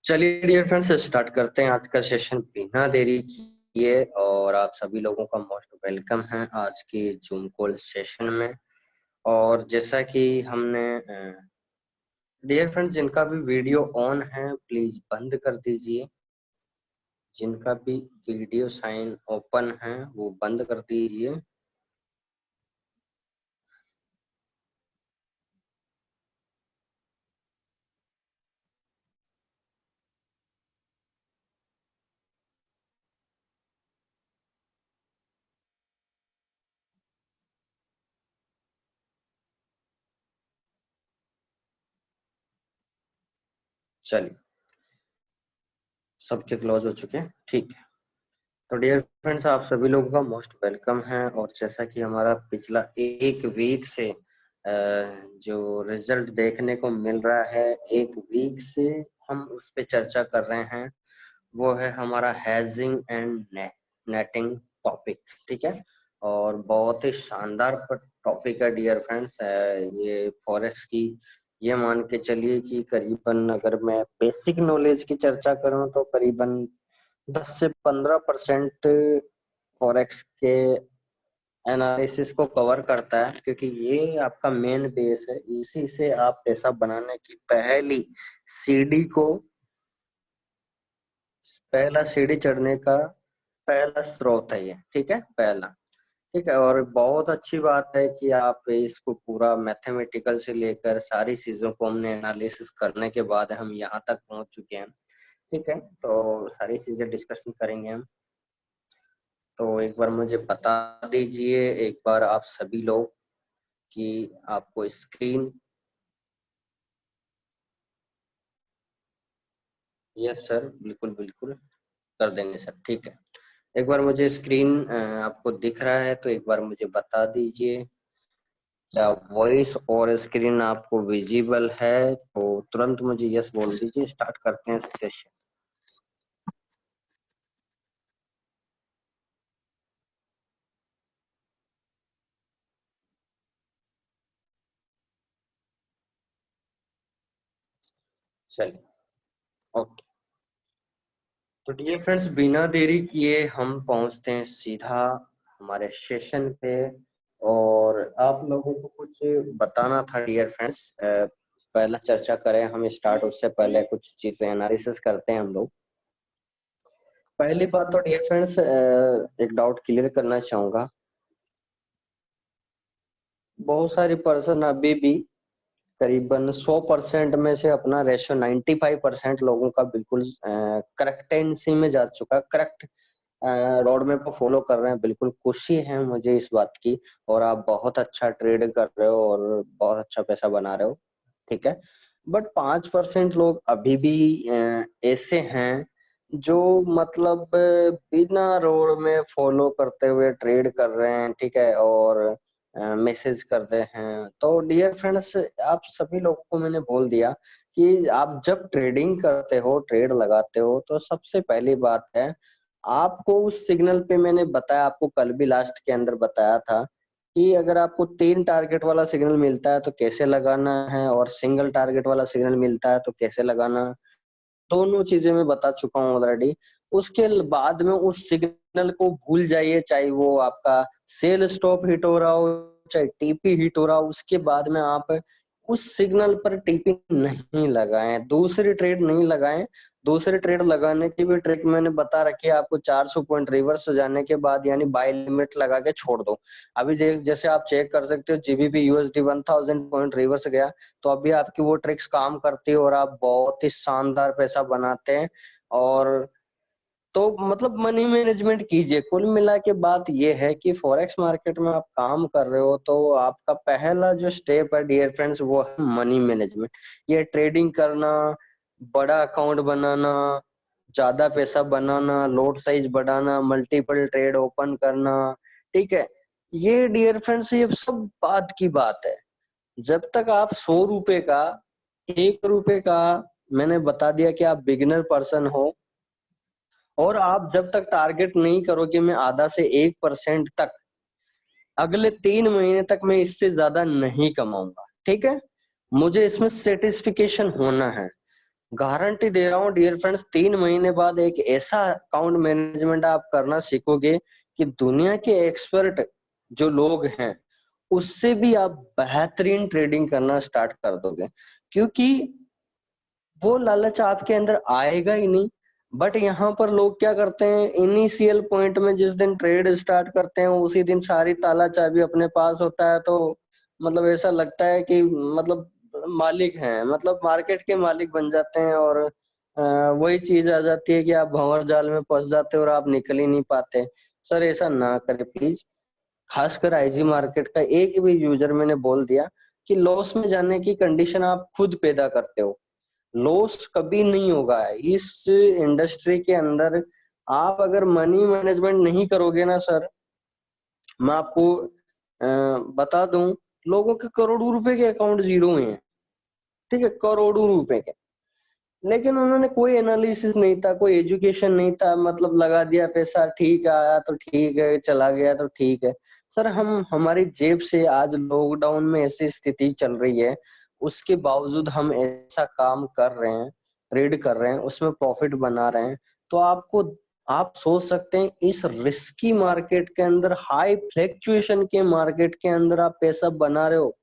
चलिए dear friends, start करते हैं आज का सेशन बिना देरी किए। और आप सभी लोगों का मोस्ट वेलकम है आज की जूम कॉल सेशन में। और जैसा कि हमने डियर फ्रेंड्स, जिनका भी वीडियो ऑन है प्लीज बंद कर दीजिए। जिनका भी वीडियो साइन ओपन है वो बंद कर दीजिए। चलिए, सबके क्लोज हो चुके हैं, ठीक है। तो डियर फ्रेंड्स, आप सभी लोगों का मोस्ट वेलकम है। और जैसा कि हमारा पिछला एक वीक से जो रिजल्ट देखने को मिल रहा है, एक वीक से हम उस पे चर्चा कर रहे हैं, वो है हमारा हैजिंग एंड नेटिंग टॉपिक, ठीक है। और बहुत ही शानदार टॉपिक है डियर फ्रेंड्स, ये फॉरेक्स की। ये मान के चलिए कि करीबन अगर मैं बेसिक नॉलेज की चर्चा करूं तो करीबन 10 से 15% फॉरेक्स के एनालिसिस को कवर करता है, क्योंकि ये आपका मेन बेस है। इसी से आप पैसा बनाने की पहला सीढ़ी चढ़ने का पहला स्रोत है ये, ठीक है, पहला। ठीक है, और बहुत अच्छी बात है कि आप इसको पूरा मैथमेटिकल से लेकर सारी चीजों को हमने एनालिसिस करने के बाद हम यहाँ तक पहुंच चुके हैं। ठीक है, तो सारी चीजें डिस्कशन करेंगे हम। तो एक बार मुझे बता दीजिए एक बार आप सभी लोग कि आपको स्क्रीन। यस सर, बिल्कुल बिल्कुल कर देंगे सर, ठीक है। एक बार मुझे स्क्रीन आपको दिख रहा है तो एक बार मुझे बता दीजिए, क्या वॉइस और स्क्रीन आपको विजिबल है? तो तुरंत मुझे यस बोल दीजिए, स्टार्ट करते हैं सेशन। चलिए, ओके। तो डियर फ्रेंड्स, बिना देरी किए हम पहुंचते हैं सीधा हमारे सेशन पे। और आप लोगों को कुछ बताना था डियर फ्रेंड्स। पहला चर्चा करें हम स्टार्ट, उससे पहले कुछ चीजें एनालिसिस करते हैं हम लोग। पहली बात तो डियर फ्रेंड्स, एक डाउट क्लियर करना चाहूंगा। बहुत सारी पर्सन अभी भी करीबन 100% में से अपना रेशो 95% लोगों का बिल्कुल करेक्टेंसी में जा चुका, करेक्ट रोड मैप को फॉलो कर रहे हैं। बिल्कुल खुशी है मुझे इस बात की। और आप बहुत अच्छा ट्रेड कर रहे हो और बहुत अच्छा पैसा बना रहे हो, ठीक है। बट 5% लोग अभी भी ऐसे हैं जो मतलब बिना रोड में फॉलो करते हुए ट्रेड कर रहे हैं, ठीक है, और मैसेज करते हैं। तो डियर फ्रेंड्स, आप सभी लोगों को मैंने बोल दिया कि आप जब ट्रेडिंग करते हो, ट्रेड लगाते हो, तो सबसे पहली बात है आपको उस सिग्नल पे, मैंने बताया आपको कल भी लास्ट के अंदर बताया था कि अगर आपको 3 टारगेट वाला सिग्नल मिलता है तो कैसे लगाना है, और सिंगल टारगेट वाला सिग्नल मिलता है तो कैसे लगाना है। दोनों चीजें मैं बता चुका हूँ ऑलरेडी। उसके बाद में उस सिग्नल को भूल जाइए, चाहे वो आपका सेल स्टॉप हिट हो रहा हो, चाहे टीपी हिट हो रहा हो। उसके बाद में आप उस सिग्नल पर टीपी नहीं लगाएं, दूसरी ट्रेड नहीं लगाएं। दूसरी ट्रेड लगाने की भी ट्रिक मैंने बता रखी है आपको। 400 पॉइंट रिवर्स हो जाने के बाद यानी बाय लिमिट लगा के छोड़ दो। अभी जैसे आप चेक कर सकते हो, जीबीपी यूएसडी 1000 पॉइंट रिवर्स गया, तो अभी आपकी वो ट्रिक्स काम करती है और आप बहुत ही शानदार पैसा बनाते हैं। और तो मतलब मनी मैनेजमेंट कीजिए। कुल मिला के बात ये है कि फॉरेक्स मार्केट में आप काम कर रहे हो तो आपका पहला जो स्टेप है डियर फ्रेंड्स, वो है मनी मैनेजमेंट। ये ट्रेडिंग करना, बड़ा अकाउंट बनाना, ज्यादा पैसा बनाना, लॉट साइज बढ़ाना, मल्टीपल ट्रेड ओपन करना, ठीक है। ये डियर फ्रेंड्स, ये सब बात की बात है। जब तक आप 100 रुपए का, 1 रुपए का, मैंने बता दिया कि आप बिगिनर पर्सन हो, और आप जब तक टारगेट नहीं करोगे मैं आधा से 1% तक अगले 3 महीने तक मैं इससे ज्यादा नहीं कमाऊंगा, ठीक है। मुझे इसमें सेटिस्फिकेशन होना है। गारंटी दे रहा हूँ डियर फ्रेंड्स, 3 महीने बाद एक ऐसा अकाउंट मैनेजमेंट आप करना सीखोगे कि दुनिया के एक्सपर्ट जो लोग हैं उससे भी आप बेहतरीन ट्रेडिंग करना स्टार्ट कर दोगे, क्योंकि वो लालच आपके अंदर आएगा ही नहीं। बट यहाँ पर लोग क्या करते हैं, इनिशियल पॉइंट में जिस दिन ट्रेड स्टार्ट करते हैं उसी दिन सारी ताला चाबी अपने पास होता है, तो मतलब ऐसा लगता है कि मतलब मालिक हैं, मतलब मार्केट के मालिक बन जाते हैं, और वही चीज आ जाती है कि आप भंवर जाल में फंस जाते हो और आप निकल ही नहीं पाते। सर ऐसा ना करें प्लीज। खासकर आईजी मार्केट का एक भी यूजर मैंने बोल दिया कि लॉस में जाने की कंडीशन आप खुद पैदा करते हो, लॉस कभी नहीं होगा इस इंडस्ट्री के अंदर। आप अगर मनी मैनेजमेंट नहीं करोगे ना सर, मैं आपको बता दूं, लोगों के करोड़ों रुपए के अकाउंट जीरो में है, ठीक है, करोड़ों रुपए के, लेकिन उन्होंने कोई एनालिसिस नहीं था, कोई एजुकेशन नहीं था, मतलब लगा दिया पैसा, ठीक है आया तो ठीक है, चला गया तो ठीक है। सर हम हमारी जेब से आज लॉकडाउन में ऐसी स्थिति चल रही है, उसके बावजूद हम ऐसा काम कर रहे हैं, ट्रेड कर रहे हैं, उसमें प्रॉफिट बना रहे हैं। तो आपको, आप सोच सकते हैं इस रिस्की मार्केट के अंदर, हाई फ्लैक्चुएशन के मार्केट के अंदर आप पैसा बना रहे हो।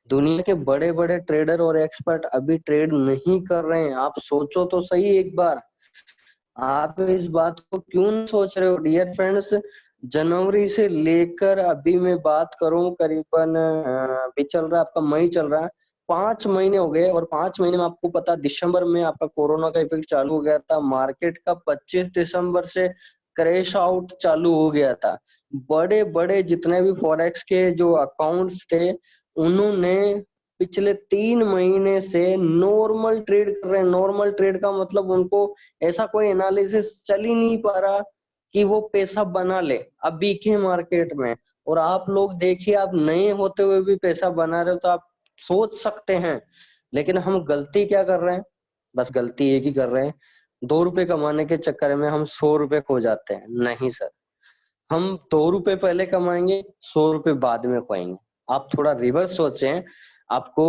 दुनिया के बड़े बड़े ट्रेडर और एक्सपर्ट अभी ट्रेड नहीं कर रहे हैं, आप सोचो तो सही एक बार। आप इस बात को क्यों नहीं सोच रहे हो डियर फ्रेंड्स? जनवरी से लेकर अभी मैं बात करूं करीबन अभी चल रहा है आपका मई चल रहा है, 5 महीने हो गए, और 5 महीने में आपको पता दिसंबर में आपका कोरोना का इफेक्ट चालू हो गया था, मार्केट का 25 दिसंबर से क्रैश आउट चालू हो गया था। बड़े बड़े जितने भी फॉरेक्स के जो अकाउंट्स थे उन्होंने पिछले 3 महीने से नॉर्मल ट्रेड कर रहे हैं। नॉर्मल ट्रेड का मतलब उनको ऐसा कोई एनालिसिस चल ही नहीं पा रहा कि वो पैसा बना ले अभी के मार्केट में। और आप लोग देखिए, आप नए होते हुए भी पैसा बना रहे हो, तो आप सोच सकते हैं। लेकिन हम गलती क्या कर रहे हैं? बस गलती एक ही कर रहे हैं, 2 रुपए कमाने के चक्कर में हम 100 रुपए खो जाते हैं। नहीं सर, हम 2 रुपए पहले कमाएंगे, 100 रुपए बाद में खोएंगे। आप थोड़ा रिवर्स सोचें, आपको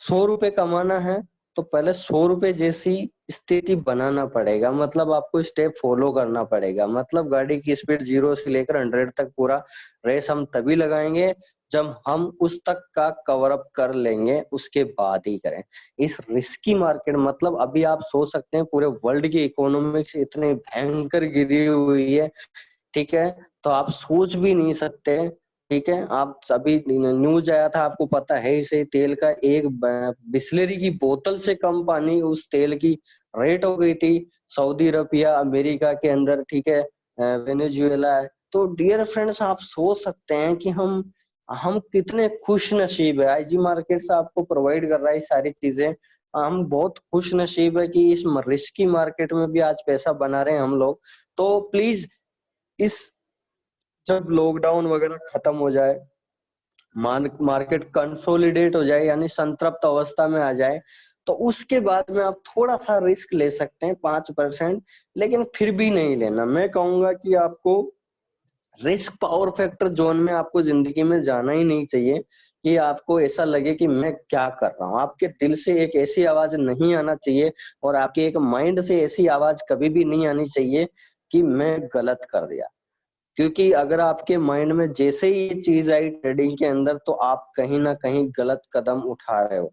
100 रुपए कमाना है तो पहले 100 रुपए जैसी स्थिति बनाना पड़ेगा, मतलब आपको स्टेप फॉलो करना पड़ेगा। मतलब गाड़ी की स्पीड 0 से लेकर 100 तक पूरा रेस हम तभी लगाएंगे जब हम उस तक का कवर अप कर लेंगे, उसके बाद ही करें। इस रिस्की मार्केट, मतलब अभी आप सोच सकते हैं पूरे वर्ल्ड की इकोनॉमिक्स इतने भयंकर गिरी हुई है, ठीक है, तो आप सोच भी नहीं सकते। ठीक है, आप अभी न्यूज आया था, आपको पता है इसे, तेल का एक बिस्लरी की बोतल से कम पानी उस तेल की रेट हो गई थी सऊदी अरब या अमेरिका के अंदर, ठीक है, वेनेजुएला है। तो डियर फ्रेंड्स, आप सोच सकते हैं कि हम कितने खुश नसीब है, आईजी मार्केट्स आपको प्रोवाइड कर रहा है ये सारी चीजें। हम बहुत खुश नसीब है कि इस रिस्की मार्केट में भी आज पैसा बना रहे हैं हम लोग। तो प्लीज, इस जब लॉकडाउन वगैरह खत्म हो जाए, मार्केट कंसोलिडेट हो जाए, यानी संतृप्त अवस्था में आ जाए, तो उसके बाद में आप थोड़ा सा रिस्क ले सकते हैं 5%, लेकिन फिर भी नहीं लेना। मैं कहूंगा कि आपको रिस्क पावर फैक्टर जोन में आपको जिंदगी में जाना ही नहीं चाहिए, कि आपको ऐसा लगे कि मैं क्या कर रहा हूँ। आपके दिल से एक ऐसी आवाज नहीं आना चाहिए, और आपके एक माइंड से ऐसी आवाज कभी भी नहीं आनी चाहिए कि मैं गलत कर दिया। क्योंकि अगर आपके माइंड में जैसे ही ये चीज आई ट्रेडिंग के अंदर, तो आप कहीं ना कहीं गलत कदम उठा रहे हो।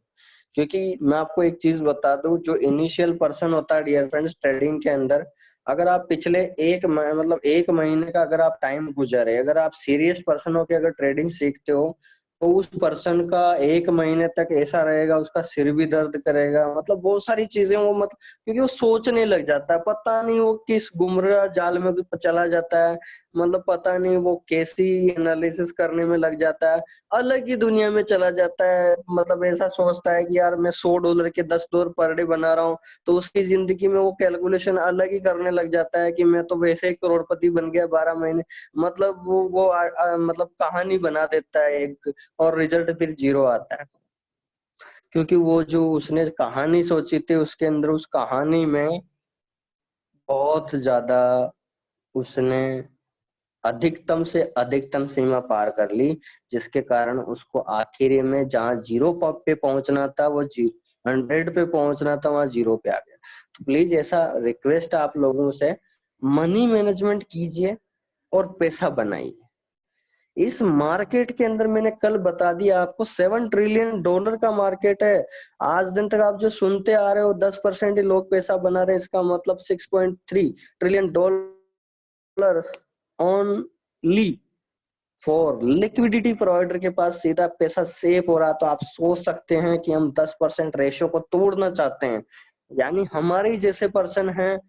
क्योंकि मैं आपको एक चीज बता दूं, जो इनिशियल पर्सन होता है डियर फ्रेंड्स ट्रेडिंग के अंदर, अगर आप पिछले मतलब 1 महीने का अगर आप टाइम गुजरे, अगर आप सीरियस पर्सन हो के अगर ट्रेडिंग सीखते हो, तो उस पर्सन का 1 महीने तक ऐसा रहेगा, उसका सिर भी दर्द करेगा, मतलब बहुत सारी चीजें वो, मतलब क्योंकि वो सोचने लग जाता है, पता नहीं वो किस गुमराह जाल में चला जाता है, मतलब पता नहीं वो कैसी एनालिसिस करने में लग जाता है, अलग ही दुनिया में चला जाता है। मतलब ऐसा सोचता है कि यार मैं $100 के $10 पर डे बना रहा हूँ, तो उसकी जिंदगी में वो कैलकुलेशन अलग ही करने लग जाता है कि मैं तो वैसे ही करोड़पति बन गया 12 महीने। मतलब वो मतलब कहानी बना देता है एक, और रिजल्ट फिर जीरो आता है। क्योंकि वो जो उसने कहानी सोची थी, उसके अंदर उस कहानी में बहुत ज्यादा उसने अधिकतम से अधिकतम सीमा पार कर ली, जिसके कारण उसको आखिरी में जहां जीरो पे पहुंचना था, वो 100 पे पहुंचना था, वहां 0 पे आ गया। तो प्लीज ऐसा रिक्वेस्ट आप लोगों से, मनी मैनेजमेंट कीजिए और पैसा बनाइए। इस मार्केट के अंदर मैंने कल बता दिया आपको, $7 ट्रिलियन का मार्केट है। आज दिन तक आप जो सुनते आ रहे हो 10% ही लोग पैसा बना रहे हैं, इसका मतलब $6.3 trillion only for liquidity provider के पास सीधा पैसा सेव हो रहा। तो आप सोच सकते हैं कि हम 10% रेशियो को तोड़ना चाहते हैं, यानी हमारे जैसे पर्सन हैं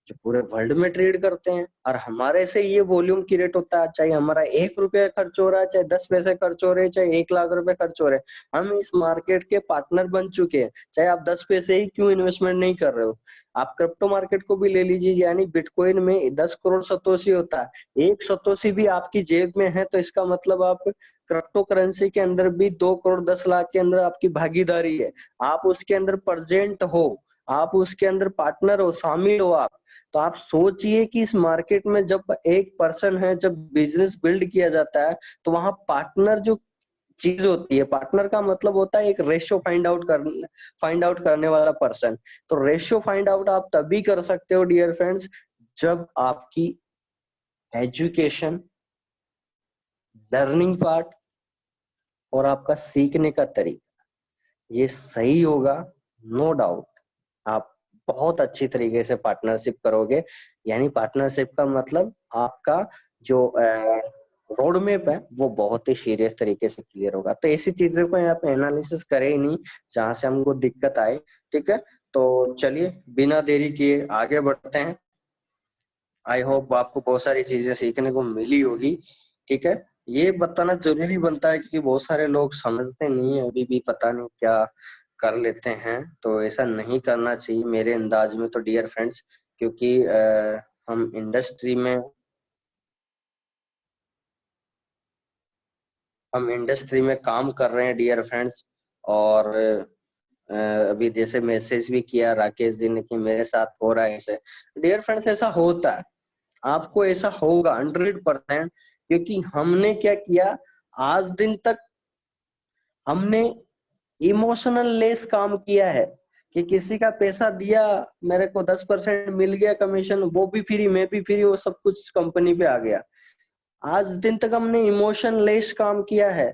जो पूरे वर्ल्ड में ट्रेड करते हैं, और हमारे से ये वॉल्यूम क्रिएट होता है, चाहे हमारा 1 रुपया खर्च हो रहा है, चाहे 10 पैसे खर्च हो रहे हैं, चाहे 1 लाख रुपए खर्च हो रहे हैं, हम इस मार्केट के पार्टनर बन चुके हैं। चाहे आप 10 पैसे ही क्यों इन्वेस्टमेंट नहीं कर रहे हो। आप क्रिप्टो मार्केट को भी ले लीजिए, यानी बिटकॉइन में 10 करोड़ सतोशी होता है, एक सतोशी भी आपकी जेब में है तो इसका मतलब आप क्रिप्टो करेंसी के अंदर भी 2 करोड़ 10 लाख के अंदर आपकी भागीदारी है, आप उसके अंदर प्रेजेंट हो, आप उसके अंदर पार्टनर हो, शामिल हो आप। तो आप सोचिए कि इस मार्केट में जब एक पर्सन है, जब बिजनेस बिल्ड किया जाता है, तो वहां पार्टनर जो चीज होती है, पार्टनर का मतलब होता है एक रेशियो फाइंड आउट करने वाला पर्सन। तो रेशियो फाइंड आउट आप तभी कर सकते हो डियर फ्रेंड्स, जब आपकी एजुकेशन, लर्निंग पार्ट और आपका सीखने का तरीका ये सही होगा। नो डाउट आप बहुत अच्छी तरीके से पार्टनरशिप करोगे, यानी पार्टनरशिप का मतलब आपका जो रोड मैप है वो बहुत ही सीरियस तरीके से क्लियर होगा। तो ऐसी चीजों को यहाँ पे एनालिसिस करे ही नहीं जहां से हमको दिक्कत आए। ठीक है, तो चलिए बिना देरी किए आगे बढ़ते हैं। आई होप आपको बहुत सारी चीजें सीखने को मिली होगी। ठीक है, ये बताना जरूरी बनता है क्योंकि बहुत सारे लोग समझते नहीं है, अभी भी पता नहीं क्या कर लेते हैं। तो ऐसा नहीं करना चाहिए मेरे अंदाज में तो डियर फ्रेंड्स, क्योंकि हम इंडस्ट्री में काम कर रहे हैं डियर फ्रेंड्स। और अभी जैसे मैसेज भी किया राकेश जी ने कि मेरे साथ हो रहा है ऐसे। डियर फ्रेंड्स ऐसा होता है, आपको ऐसा होगा 100%, क्योंकि हमने क्या किया, आज दिन तक हमने इमोशनल लेस काम किया है कि किसी का पैसा दिया, मेरे को 10% मिल गया कमीशन, वो भी फ्री मैं भी फ्री, वो सब कुछ कंपनी पे आ गया। आज दिन तक हमने इमोशन लेस काम किया है।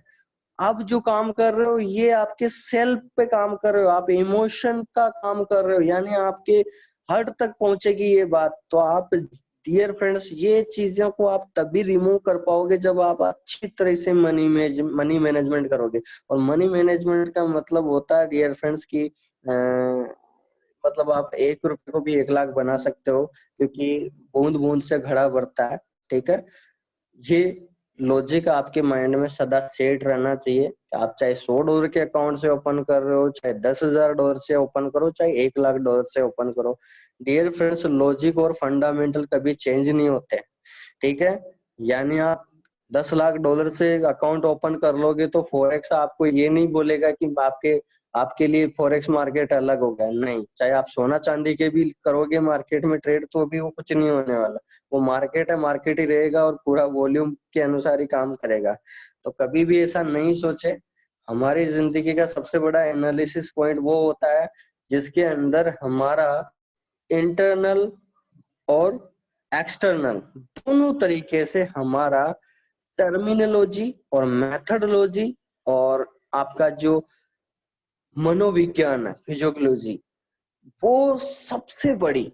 आप जो काम कर रहे हो ये आपके सेल्फ पे काम कर रहे हो, आप इमोशन का काम कर रहे हो, यानी आपके हार्ट तक पहुंचेगी ये बात। तो आप डियर फ्रेंड्स ये चीजों को आप तभी रिमूव कर पाओगे जब आप अच्छी तरह से मनी मैनेजमेंट करोगे। और मनी मैनेजमेंट का मतलब होता है डियर फ्रेंड्स की मतलब आप 1 रुपए को भी 1 लाख बना सकते हो, क्योंकि बूंद बूंद से घड़ा भरता है। ठीक है, ये लॉजिक आपके माइंड में सदा सेट रहना चाहिए। आप चाहे $100 के अकाउंट से ओपन कर रहे हो, चाहे $10,000 से ओपन करो, चाहे $1 लाख से ओपन करो, डियर फ्रेंड्स लॉजिक और फंडामेंटल कभी चेंज नहीं होते। ठीक है, यानी आप $10 लाख से अकाउंट ओपन कर लोगे तो फॉरेक्स आपको ये नहीं बोलेगा कि आपके आपके लिए फॉरेक्स मार्केट अलग हो गया, नहीं। चाहे आप सोना चांदी के भी करोगे मार्केट में ट्रेड तो भी वो कुछ नहीं होने वाला। वो मार्केट है, मार्केट ही रहेगा और पूरा वॉल्यूम के अनुसार ही काम करेगा। तो कभी भी ऐसा नहीं सोचे। हमारी जिंदगी का सबसे बड़ा एनालिसिस पॉइंट वो होता है जिसके अंदर हमारा इंटरनल और एक्सटर्नल दोनों तरीके से हमारा टर्मिनोलॉजी और मेथडोलॉजी और आपका जो मनोविज्ञान है, फिजियोलॉजी, वो सबसे बड़ी,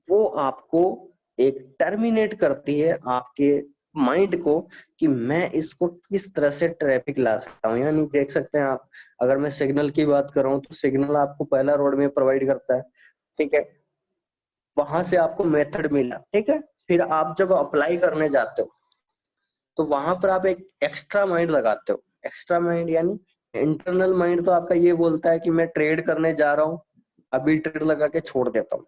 वो आपको एक टर्मिनेट करती है आपके माइंड को कि मैं इसको किस तरह से ट्रैफिक ला सकता हूँ। यानी देख सकते हैं आप, अगर मैं सिग्नल की बात कर रहा हूँ तो सिग्नल आपको पहला रोड में प्रोवाइड करता है। ठीक है, वहां से आपको मेथड मिला। ठीक है, फिर आप जब अप्लाई करने जाते हो तो वहां पर आप एक एक्स्ट्रा माइंड लगाते हो। एक्स्ट्रा माइंड यानी इंटरनल माइंड तो आपका ये बोलता है कि मैं ट्रेड करने जा रहा हूँ, अभी ट्रेड लगा के छोड़ देता हूँ।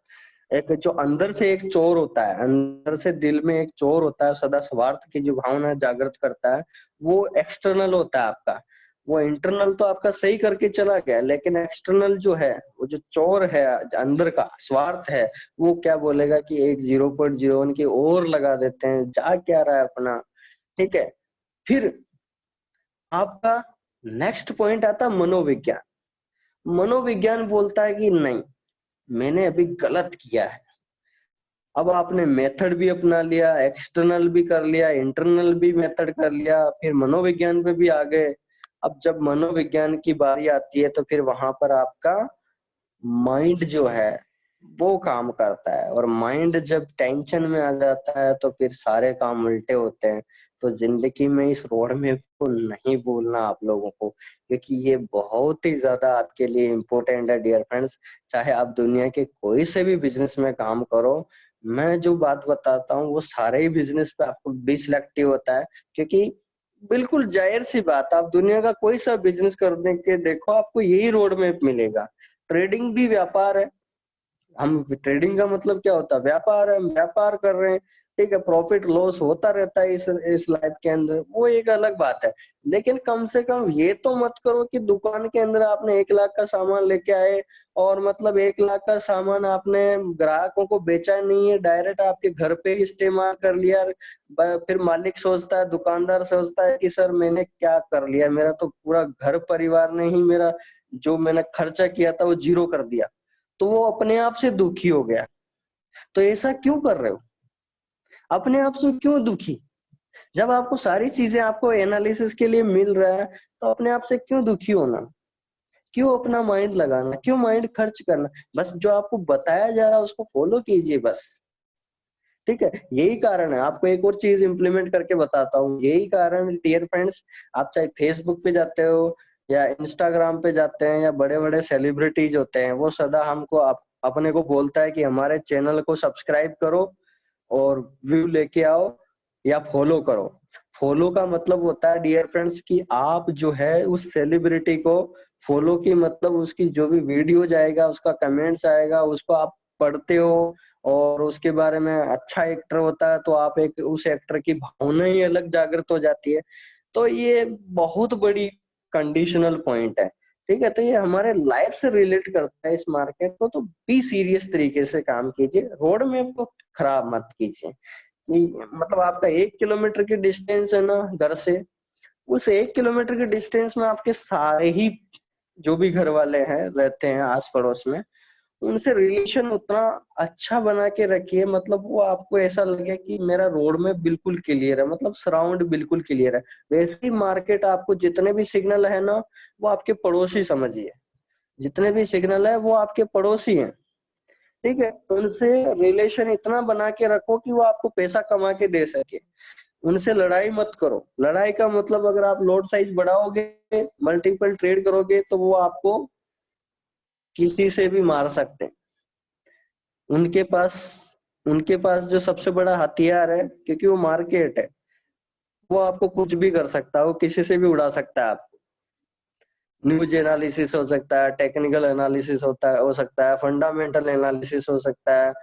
एक जो अंदर से एक चोर होता है, अंदर से दिल में एक चोर होता है, सदा स्वार्थ की जो भावना जागृत करता है, वो एक्सटर्नल होता है आपका। वो इंटरनल तो आपका सही करके चला गया, लेकिन एक्सटर्नल जो है, वो जो चोर है अंदर का स्वार्थ है, वो क्या बोलेगा कि एक 0.01 की और लगा देते हैं, जा क्या रहा है अपना। ठीक है, फिर आपका नेक्स्ट पॉइंट आता है मनोविज्ञान। मनोविज्ञान बोलता है कि नहीं, मैंने अभी गलत किया है। अब आपने मेथड भी अपना लिया, एक्सटर्नल भी कर लिया, इंटरनल भी मेथड कर लिया, फिर मनोविज्ञान पे भी आ गए। अब जब मनोविज्ञान की बारी आती है तो फिर वहां पर आपका माइंड जो है वो काम करता है, और माइंड जब टेंशन में आ जाता है तो फिर सारे काम उल्टे होते हैं। तो जिंदगी में इस रोड मैप को नहीं भूलना आप लोगों को, क्योंकि ये बहुत ही ज्यादा आपके लिए इम्पोर्टेंट है डियर फ्रेंड्स। चाहे आप दुनिया के कोई से भी बिजनेस में काम करो, मैं जो बात बताता हूँ वो सारे ही बिजनेस पे आपको भी सिलेक्टिव होता है। क्योंकि बिल्कुल जाहिर सी बात, आप दुनिया का कोई सा बिजनेस करने के देखो, आपको यही रोड मैप मिलेगा। ट्रेडिंग भी व्यापार है। हम ट्रेडिंग का मतलब क्या होता है? व्यापार है, हम व्यापार कर रहे हैं, ठीक है। प्रॉफिट लॉस होता रहता है इस लाइफ के अंदर, वो एक अलग बात है। लेकिन कम से कम ये तो मत करो कि दुकान के अंदर आपने 1 लाख का सामान लेके आए और मतलब 1 लाख का सामान आपने ग्राहकों को बेचा नहीं है, डायरेक्ट आपके घर पे ही इस्तेमाल कर लिया। फिर मालिक सोचता है, दुकानदार सोचता है कि सर मैंने क्या कर लिया, मेरा तो पूरा घर परिवार ने ही मेरा जो मैंने खर्चा किया था वो जीरो कर दिया। तो वो अपने आप से दुखी हो गया। तो ऐसा क्यों कर रहे हो? अपने आप से क्यों दुखी? जब आपको सारी चीजें आपको एनालिसिस के लिए मिल रहा है तो अपने आप से क्यों दुखी होना? क्यों अपना माइंड लगाना? क्यों माइंड खर्च करना? बस जो आपको बताया जा रहा है उसको फॉलो कीजिए बस, ठीक है। यही कारण है। आपको एक और चीज इंप्लीमेंट करके बताता हूँ। यही कारण डियर फ्रेंड्स, आप चाहे फेसबुक पे जाते हो या इंस्टाग्राम पे जाते हैं या बड़े बड़े सेलिब्रिटीज होते हैं, वो सदा हमको अपने को बोलता है कि हमारे चैनल को सब्सक्राइब करो और व्यू लेके आओ या फॉलो करो। फॉलो का मतलब होता है डियर फ्रेंड्स कि आप जो है उस सेलिब्रिटी को फॉलो की मतलब उसकी जो भी वीडियो जाएगा, उसका कमेंट्स आएगा, उसको आप पढ़ते हो और उसके बारे में अच्छा एक्टर होता है तो आप एक उस एक्टर की भावना ही अलग जागृत हो जाती है। तो ये बहुत बड़ी कंडीशनल पॉइंट है, ठीक है। तो ये हमारे लाइफ से रिलेट करता है इस मार्केट को। तो बी सीरियस तरीके से काम कीजिए, रोड मैप को खराब मत कीजिए। कि मतलब आपका 1 किलोमीटर की डिस्टेंस है ना घर से, उस 1 किलोमीटर के डिस्टेंस में आपके सारे ही जो भी घर वाले हैं रहते हैं आस पड़ोस में, उनसे रिलेशन उतना अच्छा बना के रखिए, मतलब वो आपको ऐसा लगे कि मेरा रोड में बिल्कुल क्लियर है, मतलब सराउंड बिल्कुल क्लियर है। वैसे ही मार्केट आपको जितने भी सिग्नल है ना वो आपके पड़ोसी समझिए, जितने भी सिग्नल है वो आपके पड़ोसी हैं, ठीक है। उनसे रिलेशन इतना बना के रखो कि वो आपको पैसा कमा के दे सके। उनसे लड़ाई मत करो। लड़ाई का मतलब अगर आप लॉट साइज बढ़ाओगे, मल्टीपल ट्रेड करोगे तो वो आपको किसी से भी मार सकते हैं। उनके पास उनके पास जो सबसे बड़ा हथियार है, क्योंकि वो मार्केट है, वो आपको कुछ भी कर सकता है, वो किसी से भी उड़ा सकता है आपको। न्यूज एनालिसिस हो सकता है, टेक्निकल एनालिसिस हो सकता है, फंडामेंटल एनालिसिस हो सकता है,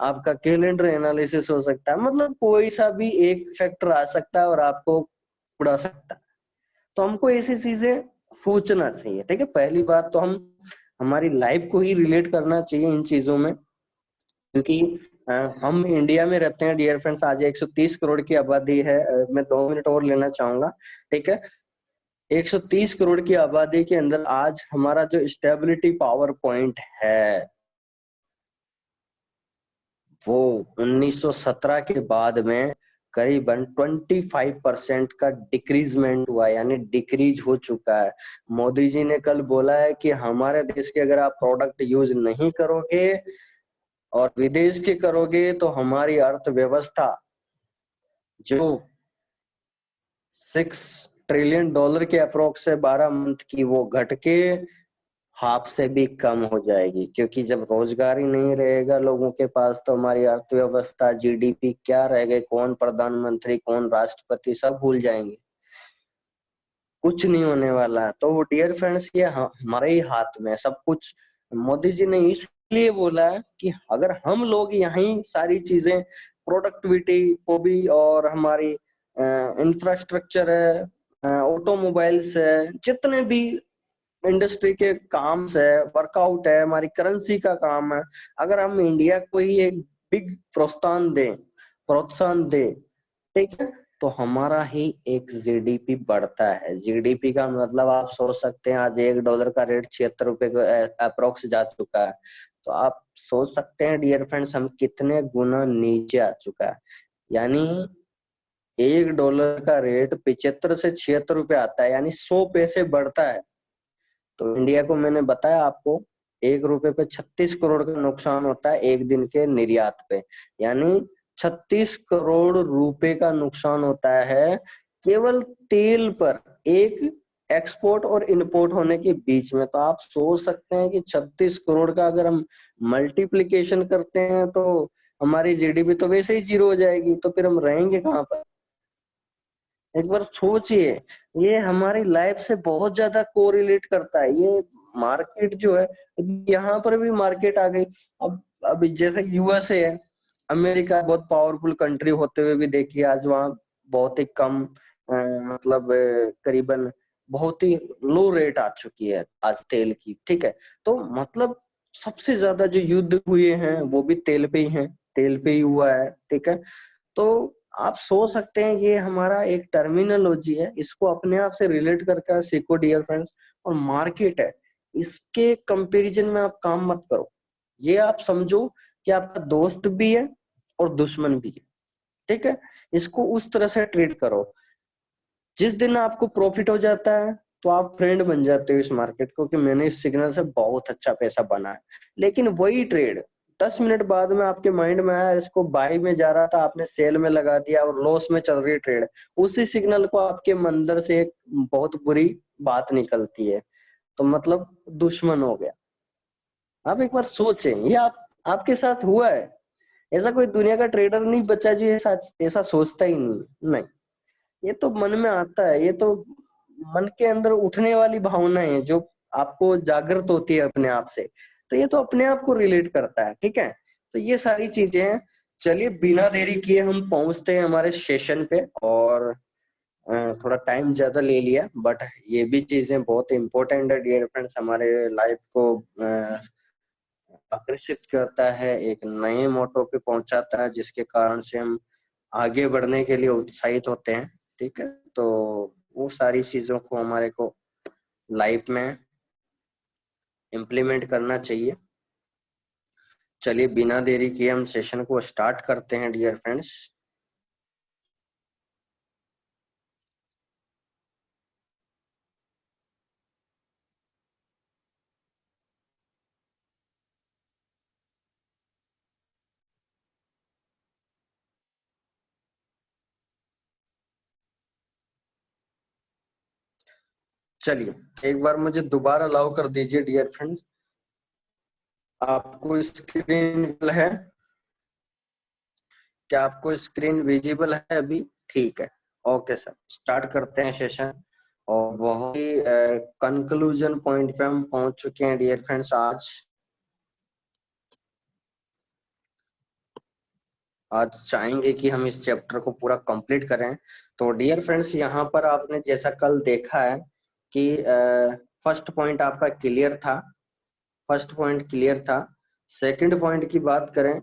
आपका कैलेंडर एनालिसिस हो सकता है, मतलब कोई सा भी एक फैक्टर आ सकता है और आपको उड़ा सकता है। तो हमको ऐसी चीजें सोचना चाहिए, ठीक है। पहली बात तो हम हमारी लाइफ को ही रिलेट करना चाहिए इन चीजों में, क्योंकि हम इंडिया में रहते हैं डियर फ्रेंड्स। आज 130 करोड़ की आबादी है। मैं 2 मिनट और लेना चाहूंगा, ठीक है। 130 करोड़ की आबादी के अंदर आज हमारा जो स्टेबिलिटी पावर पॉइंट है वो 1917 के बाद में करीबन 25% का डिक्रीजमेंट हुआ, यानी डिक्रीज हो चुका है। मोदी जी ने कल बोला है कि हमारे देश के अगर आप प्रोडक्ट यूज नहीं करोगे और विदेश के करोगे तो हमारी अर्थव्यवस्था जो $6 ट्रिलियन के अप्रोक्स है 12 मंथ की, वो घट के हाफ से भी कम हो जाएगी। क्योंकि जब रोजगार ही नहीं रहेगा लोगों के पास तो हमारी अर्थव्यवस्था, जीडीपी क्या रह गए, कौन प्रधानमंत्री कौन राष्ट्रपति सब भूल जाएंगे, कुछ नहीं होने वाला है। तो डियर फ्रेंड्स ये हमारे ही हाथ में है सब कुछ। मोदी जी ने इसलिए बोला है कि अगर हम लोग यहीं सारी चीजें, प्रोडक्टिविटी को भी और हमारी इंफ्रास्ट्रक्चर है, ऑटोमोबाइल्स है, जितने भी इंडस्ट्री के काम है, वर्कआउट है, हमारी करेंसी का काम है, अगर हम इंडिया को ही एक बिग प्रोत्साहन दें, ठीक है, तो हमारा ही एक जीडीपी बढ़ता है। जीडीपी का मतलब आप सोच सकते हैं आज $1 का रेट 76 रुपए को अप्रोक्स जा चुका है। तो आप सोच सकते हैं डियर फ्रेंड्स हम कितने गुना नीचे आ चुका है। यानी $1 का रेट 75 से 76 रुपए आता है, यानी 100 पैसे बढ़ता है। तो इंडिया को मैंने बताया आपको $1 पे 36 करोड़ का नुकसान होता है एक दिन के निर्यात पे। यानी 36 करोड़ रुपए का नुकसान होता है केवल तेल पर, एक एक्सपोर्ट और इंपोर्ट होने के बीच में। तो आप सोच सकते हैं कि 36 करोड़ का अगर हम मल्टीप्लीकेशन करते हैं तो हमारी जीडीपी तो वैसे ही जीरो हो जाएगी। तो फिर हम रहेंगे कहाँ पर? एक बार सोचिए, ये हमारी लाइफ से बहुत ज्यादा कोरिलेट करता है। ये मार्केट जो है, यहाँ पर भी मार्केट आ गई। अब जैसे यूएसए है, अमेरिका बहुत पावरफुल कंट्री होते हुए भी देखिए आज वहाँ बहुत ही कम मतलब करीबन बहुत ही लो रेट आ चुकी है आज तेल की। ठीक है, तो मतलब सबसे ज्यादा जो युद्ध हुए हैं वो भी तेल पे ही हैं, तेल पे ही हुआ है। ठीक है, तो आप सोच सकते हैं ये हमारा एक टर्मिनोलॉजी है, इसको अपने आप से रिलेट करके सीखो डियर फ्रेंड्स। और मार्केट है, इसके कंपैरिजन में आप काम मत करो। ये आप समझो कि आपका दोस्त भी है और दुश्मन भी है। ठीक है, इसको उस तरह से ट्रीट करो। जिस दिन आपको प्रॉफिट हो जाता है तो आप फ्रेंड बन जाते हो इस मार्केट को कि मैंने इस सिग्नल से बहुत अच्छा पैसा बना है। लेकिन वही ट्रेड 10 मिनट बाद में आपके माइंड में आया, इसको बाई में जा रहा था, आपने सेल में लगा दिया और लॉस में चल रही ट्रेड, उसी सिग्नल को आपके अंदर से एक बहुत बुरी बात निकलती है, तो मतलब दुश्मन हो गया। आप एक बार सोचें, ये आपके साथ हुआ है? ऐसा कोई दुनिया का ट्रेडर नहीं बचा जी ऐसा ऐसा सोचता ही नहीं। ये तो मन में आता है, ये तो मन के अंदर उठने वाली भावना है जो आपको जागृत होती है अपने आप से। तो ये तो अपने आप को रिलेट करता है। ठीक है, तो ये सारी चीजें हैं। चलिए बिना देरी किए हम पहुंचते हैं हमारे सेशन पे। और थोड़ा टाइम ज्यादा ले लिया, बट ये भी चीजें बहुत इंपॉर्टेंट है डियर फ्रेंड्स, हमारे लाइफ को आकर्षित करता है, एक नए मोटो पे पहुंचाता है जिसके कारण से हम आगे बढ़ने के लिए उत्साहित होते हैं। ठीक है, तो वो सारी चीजों को हमारे को लाइफ में इम्प्लीमेंट करना चाहिए। चलिए बिना देरी किए हम सेशन को स्टार्ट करते हैं डियर फ्रेंड्स। चलिए एक बार मुझे दोबारा अलाउ कर दीजिए डियर फ्रेंड्स। आपको स्क्रीन है? क्या आपको स्क्रीन विजिबल है अभी? ठीक है, ओके सर, स्टार्ट करते हैं सेशन। और बहुत ही कंक्लूजन पॉइंट पे हम पहुंच चुके हैं डियर फ्रेंड्स। आज चाहेंगे कि हम इस चैप्टर को पूरा कंप्लीट करें। तो डियर फ्रेंड्स यहाँ पर आपने जैसा कल देखा है कि फर्स्ट पॉइंट आपका क्लियर था, फर्स्ट पॉइंट क्लियर था। सेकंड पॉइंट की बात करें,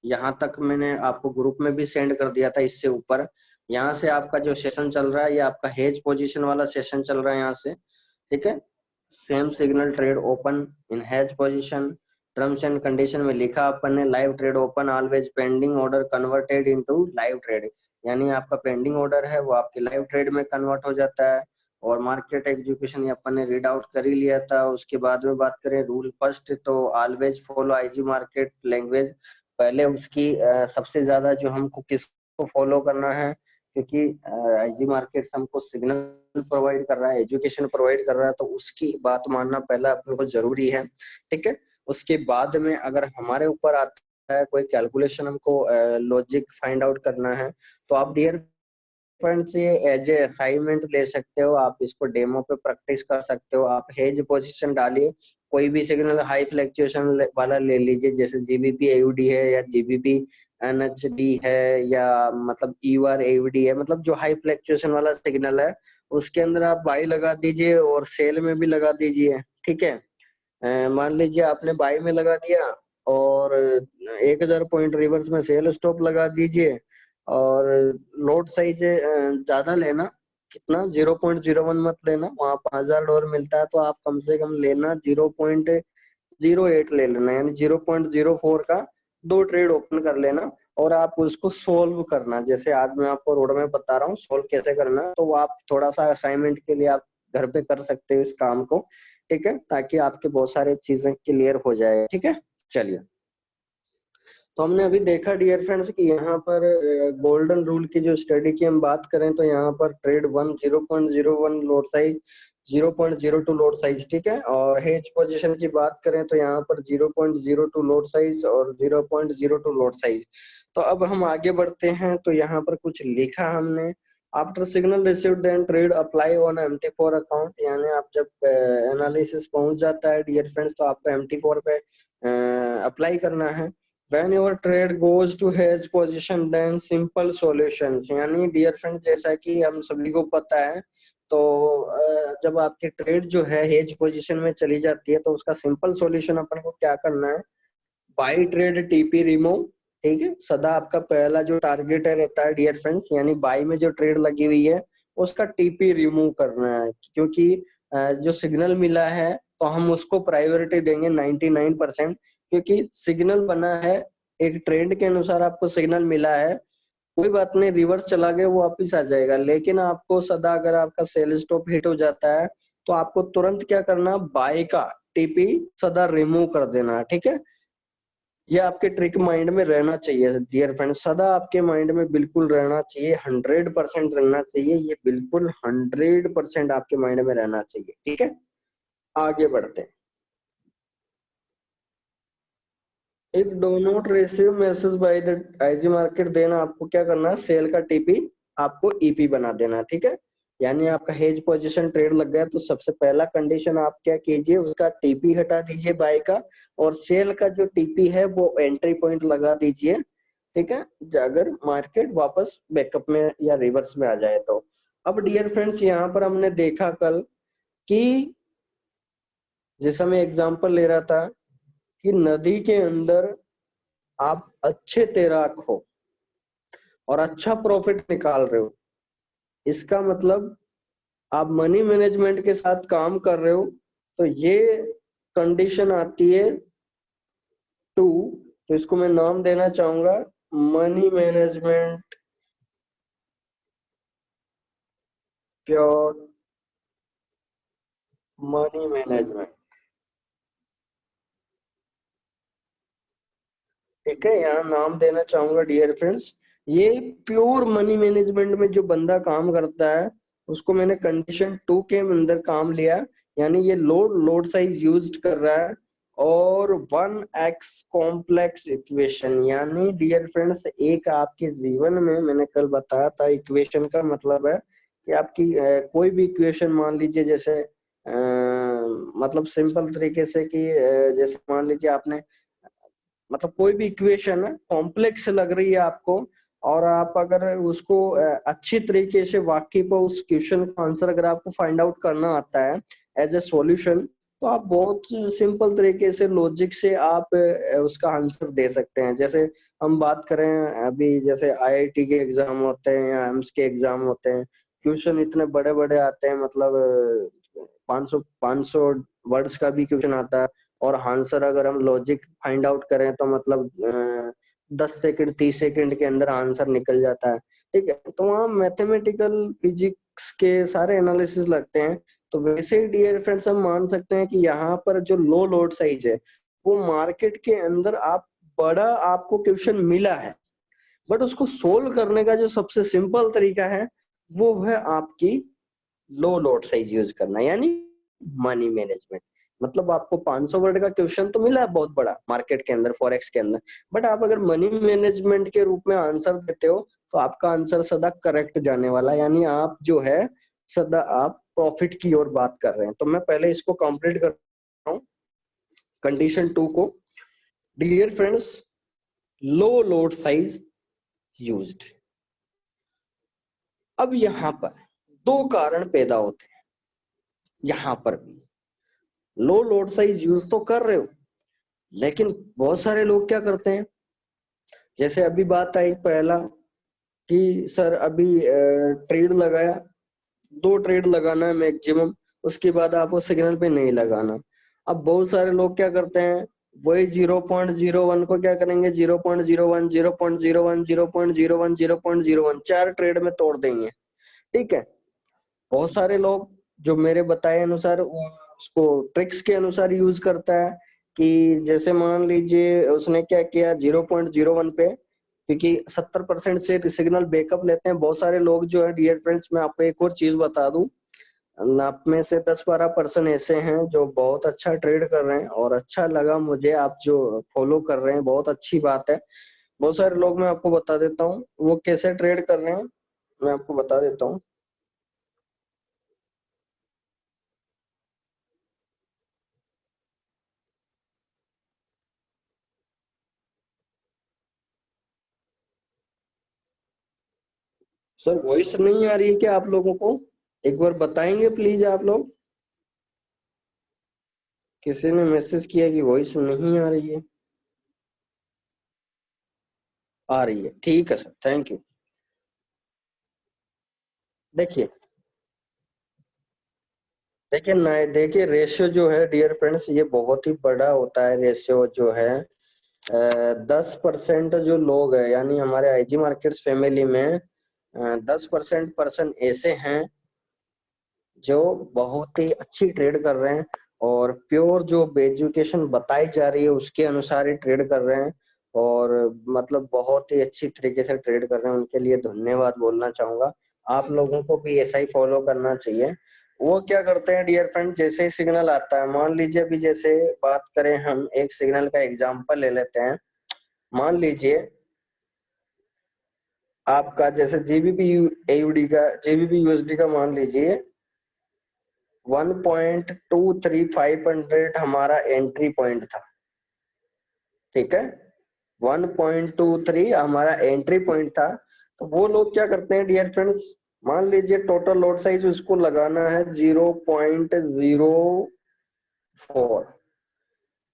यहाँ तक मैंने आपको ग्रुप में भी सेंड कर दिया था। इससे ऊपर यहाँ से आपका जो सेशन चल रहा है ये आपका हेज पोजीशन वाला सेशन चल रहा है यहाँ से। ठीक है, same signal trade open in hedge position, terms and condition में लिखा अपन ने live trade open always pending order converted into live trade. यानी आपका पेंडिंग ऑर्डर है वो आपके लाइव ट्रेड में कन्वर्ट हो जाता है। और मार्केट एग्जीक्यूशन अपन ने रीड आउट कर ही लिया था। उसके बाद में बात करें रूल फर्स्ट, तो always follow IG market language. पहले उसकी सबसे ज्यादा जो हमको किसको फॉलो करना है, क्योंकि आईजी मार्केट हमको सिग्नल प्रोवाइड कर रहा है, एजुकेशन प्रोवाइड कर रहा है, तो उसकी बात मानना पहला अपने को जरूरी है। ठीक है, उसके बाद में अगर हमारे ऊपर आता है कोई कैलकुलेशन, हमको लॉजिक फाइंड आउट करना है, तो आप डियर फ्रेंड्स ये एज ए असाइनमेंट ले सकते हो, आप इसको डेमो पे प्रैक्टिस कर सकते हो। आप हेज पोजीशन डालिए, कोई भी सिग्नल हाई फ्लक्चुएशन वाला ले लीजिए, जैसे जीबीपी एयूडी है या जीबीपी एनएचडी है या मतलब ईआर एयूडी है, मतलब जो हाई फ्लक्चुएशन वाला सिग्नल है उसके अंदर आप बाई लगा दीजिए और सेल में भी लगा दीजिए। ठीक है, मान लीजिए आपने बाई में लगा दिया और 1000 पॉइंट रिवर्स में सेल स्टॉप लगा दीजिए। और लोड साइज ज्यादा लेना, कितना 0.01 मत लेना, वहां $5000 मिलता है तो आप कम से कम लेना 0.08 ले लेना, यानी 0.04 का 2 ट्रेड ओपन कर लेना और आप उसको सोल्व करना। जैसे आज मैं आपको रोड में बता रहा हूँ सोल्व कैसे करना, तो वो आप थोड़ा सा असाइनमेंट के लिए आप घर पे कर सकते हो इस काम को, ठीक है, ताकि आपके बहुत सारे चीजें क्लियर हो जाए, ठीक है। चलिए, तो हमने अभी देखा डियर फ्रेंड्स कि यहाँ पर गोल्डन रूल की जो स्टडी की हम बात करें तो यहाँ पर trade 1 0.01 load size, 0.02 load size, ठीक है। और हेज पोजीशन की बात करें तो यहाँ पर 0.02 लोड साइज और 0.02 लोड साइज। तो अब हम आगे बढ़ते हैं, तो यहाँ पर कुछ लिखा हमने, after signal received then trade apply on MT4 account, यानी आप जब एनालिसिस पहुंच जाता है डियर फ्रेंड्स तो आपको MT4 पे अप्लाई करना है। When your trade goes to hedge position, then simple solutions, यानी डियर फ्रेंड जैसा कि हम सभी को पता है, तो जब आपकी ट्रेड जो है हेज पोजीशन में चली जाती है तो उसका सिंपल सॉल्यूशन अपन को क्या करना है, बाई ट्रेड टीपी रिमूव, ठीक है। सदा आपका पहला जो टारगेट है रहता है डियर फ्रेंड्स, यानी बाई में जो ट्रेड लगी हुई है उसका टीपी रिमूव करना है, क्योंकि जो सिग्नल मिला है तो हम उसको प्रायोरिटी देंगे 99%, क्योंकि सिग्नल बना है एक ट्रेंड के अनुसार, आपको सिग्नल मिला है, कोई बात नहीं रिवर्स चला गया वो वापिस आ जाएगा, लेकिन आपको सदा अगर आपका सेल स्टॉप हिट हो जाता है तो आपको तुरंत क्या करना, बाय का टीपी सदा रिमूव कर देना, ठीक है। ये आपके ट्रिक माइंड में रहना चाहिए डियर फ्रेंड, सदा आपके माइंड में बिल्कुल रहना चाहिए, 100% रहना चाहिए, ये बिल्कुल 100% आपके माइंड में रहना चाहिए, ठीक है। आगे बढ़ते हैं। If do not receive message by the IG market, देना आपको क्या करना है, सेल का टीपी आपको ईपी बना देना, ठीक है। यानी आपका हेज पोजीशन ट्रेड लग गया तो सबसे पहला कंडीशन आप क्या कीजिए, उसका टीपी हटा दीजिए बाय का, और सेल का जो टीपी है वो एंट्री पॉइंट लगा दीजिए, ठीक है, अगर मार्केट वापस बैकअप में या रिवर्स में आ जाए तो। अब डियर फ्रेंड्स यहाँ पर हमने देखा कल कि जैसा मैं एग्जांपल ले रहा था कि नदी के अंदर आप अच्छे तैराक हो और अच्छा प्रॉफिट निकाल रहे हो, इसका मतलब आप मनी मैनेजमेंट के साथ काम कर रहे हो, तो ये कंडीशन आती है 2, तो इसको मैं नाम देना चाहूंगा money management pure money management, ठीक है। यहाँ नाम देना चाहूंगा डियर फ्रेंड्स, ये प्योर मनी मैनेजमेंट में जो बंदा काम करता है उसको मैंने कंडीशन 2 के अंदर काम लिया, यानी ये लोड साइज यूज कर रहा है और 1x कॉम्प्लेक्स इक्वेशन, यानी डियर फ्रेंड्स एक आपके जीवन में मैंने कल बताया था इक्वेशन का मतलब है कि आपकी कोई भी इक्वेशन मान लीजिए, जैसे मतलब सिंपल तरीके से कि जैसे मान लीजिए आपने मतलब कोई भी इक्वेशन है कॉम्प्लेक्स लग रही है आपको, और आप अगर उसको अच्छी तरीके से वाकिफ हो उस क्वेश्चन का आंसर अगर आपको फाइंड आउट करना आता है एज ए सॉल्यूशन, तो आप बहुत सिंपल तरीके से लॉजिक से आप उसका आंसर दे सकते हैं। जैसे हम बात करें अभी, जैसे आईआईटी के एग्जाम होते हैं या एम्स के एग्जाम होते हैं, क्वेश्चन इतने बड़े बड़े आते हैं, मतलब 500 वर्ड्स का भी क्वेश्चन आता है, और आंसर अगर हम लॉजिक फाइंड आउट करें तो मतलब 10 सेकंड 30 सेकंड के अंदर आंसर निकल जाता है, ठीक है। तो वहाँ मैथमेटिकल फिजिक्स के सारे एनालिसिस लगते हैं। तो वैसे ही डियर फ्रेंड्स हम मान सकते हैं कि यहाँ पर जो लो लोड साइज है वो मार्केट के अंदर आप बड़ा आपको क्वेश्चन मिला है, बट उसको सोल्व करने का जो सबसे सिंपल तरीका है वो है आपकी लो लोड साइज यूज करना, यानी मनी मैनेजमेंट। मतलब आपको 500 वर्ड का क्वेश्चन तो मिला है बहुत बड़ा मार्केट के अंदर फॉरेक्स के अंदर, बट आप अगर मनी मैनेजमेंट के रूप में आंसर देते हो तो आपका आंसर सदा करेक्ट जाने वाला, यानी आप जो है सदा आप प्रॉफिट की ओर बात कर रहे हैं। तो मैं पहले इसको कंप्लीट कर रहा हूँ कंडीशन 2 को। डियर फ्रेंड्स, लो लोड साइज यूज्ड, अब यहां पर 2 कारण पैदा होते हैं। यहां पर भी लो लोड साइज यूज तो कर रहे हो, लेकिन बहुत सारे लोग क्या करते हैं, जैसे अभी बात आई पहला कि सर अभी ट्रेड लगाया, 2 ट्रेड लगाना है मैक्सिमम, उसके बाद आपको सिग्नल पे नहीं लगाना। अब बहुत सारे लोग क्या करते हैं, वही 0.01 को क्या करेंगे, 0.01, 0.01, 0.01, 0.01, 4 ट्रेड में तोड़ देंगे। ठीक है। बहुत सारे लोग जो मेरे बताए अनुसार वो उसको ट्रिक्स के अनुसार यूज करता है, कि जैसे मान लीजिए उसने क्या किया 0.01 पे, क्योंकि 70% से सिग्नल बैकअप लेते हैं बहुत सारे लोग जो है। डियर फ्रेंड्स, मैं आपको एक और चीज बता दूं, आप में से 10-12% ऐसे हैं जो बहुत अच्छा ट्रेड कर रहे हैं, और अच्छा लगा मुझे आप जो फॉलो कर रहे हैं, बहुत अच्छी बात है। बहुत सारे लोग, मैं आपको बता देता हूँ वो कैसे ट्रेड कर रहे हैं, मैं आपको बता देता हूँ। सर वॉइस नहीं आ रही है क्या आप लोगों को? एक बार बताएंगे प्लीज आप लोग। किसी ने मैसेज किया कि वॉइस नहीं आ रही है। आ रही है, ठीक है सर, थैंक यू। देखिए, देखिए ना, देखिए रेशियो जो है डियर फ्रेंड्स, ये बहुत ही बड़ा होता है रेशियो जो है। 10% जो लोग है, यानी हमारे आईजी मार्केट्स फैमिली में 10% पर्सन ऐसे हैं जो बहुत ही अच्छी ट्रेड कर रहे हैं, और प्योर जो एजुकेशन बताई जा रही है उसके अनुसार ही ट्रेड कर रहे हैं, और मतलब बहुत ही अच्छी तरीके से ट्रेड कर रहे हैं। उनके लिए धन्यवाद बोलना चाहूंगा। आप लोगों को भी ऐसा ही फॉलो करना चाहिए। वो क्या करते हैं डियर फ्रेंड, जैसे ही सिग्नल आता है, मान लीजिए अभी जैसे बात करें, हम एक सिग्नल का एग्जांपल ले लेते हैं। मान लीजिए आपका जैसे जीबीपी एयूडी का, जीबीपी यूएसडी का मान लीजिए 1.23 500 हमारा एंट्री पॉइंट था। ठीक है, 1.23 हमारा एंट्री पॉइंट था। तो वो लोग क्या करते हैं डियर फ्रेंड्स, मान लीजिए टोटल लॉट साइज उसको लगाना है 0.04।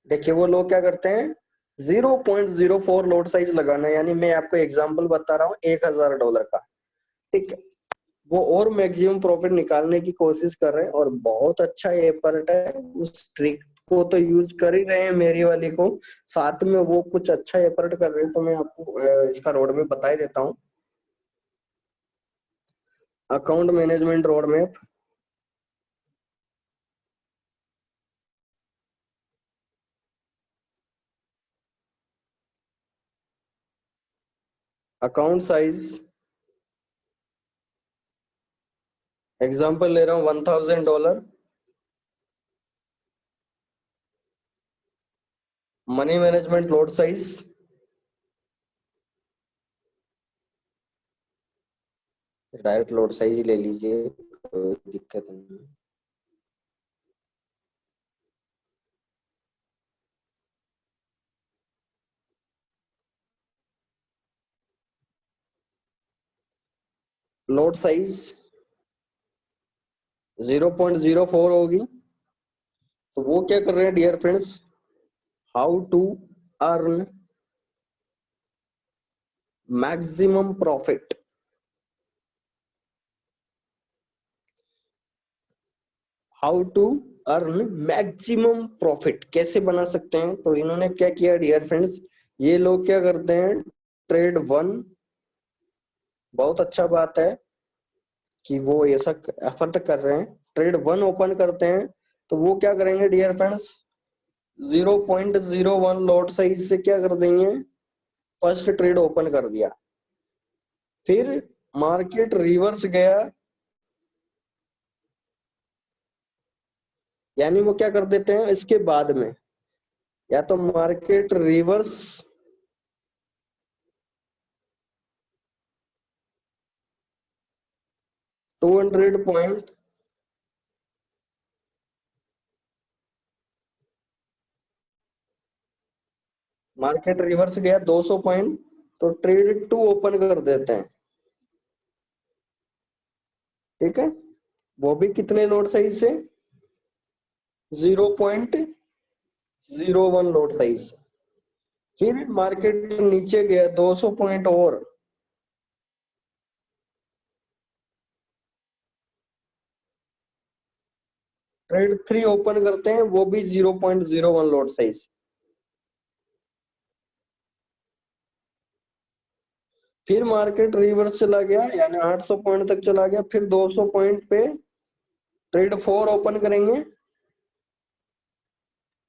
देखिए वो लोग क्या करते हैं, 0.04 लॉट साइज लगाना है, यानी मैं आपको एग्जांपल बता रहा हूँ $1000 का। ठीक है। वो और मैक्सिमम प्रॉफिट निकालने की कोशिश कर रहे हैं, और बहुत अच्छा एफर्ट है। उस ट्रिक को तो यूज कर ही रहे हैं मेरी वाली को, साथ में वो कुछ अच्छा एफर्ट कर रहे हैं। तो मैं आपको इसका रोड मैप बता ही देता हूँ। Account management road map, account size, example ले रहा हूँ $1000। Money management lot size, direct lot size ही ले लीजिए, कोई दिक्कत नहीं है। लॉट साइज 0.04 होगी। तो वो क्या कर रहे हैं dear friends, how to earn maximum profit. How to earn maximum profit कैसे बना सकते हैं, तो इन्होंने क्या किया डियर फ्रेंड्स, ये लोग क्या करते हैं, ट्रेड वन, बहुत अच्छा बात है कि वो ऐसा एफर्ट कर रहे हैं, ट्रेड वन ओपन करते हैं। तो वो क्या करेंगे डियर फ्रेंड्स, 0.01 लॉट साइज से क्या कर देंगे, फर्स्ट ट्रेड ओपन कर दिया। फिर मार्केट रिवर्स गया, यानी वो क्या कर देते हैं इसके बाद में, या तो market reverse, 200 point, market reverse गया 200 पॉइंट, तो ट्रेड टू ओपन कर देते हैं। ठीक है, वो भी कितने लोड साइज से, 0.01 लोड साइज। फिर मार्केट नीचे गया 200 पॉइंट और, ट्रेड 3 ओपन करते हैं, वो भी 0.01 लॉट साइज। फिर मार्केट रिवर्स चला गया, यानी 800 पॉइंट तक चला गया, फिर 200 पॉइंट पे ट्रेड 4 ओपन करेंगे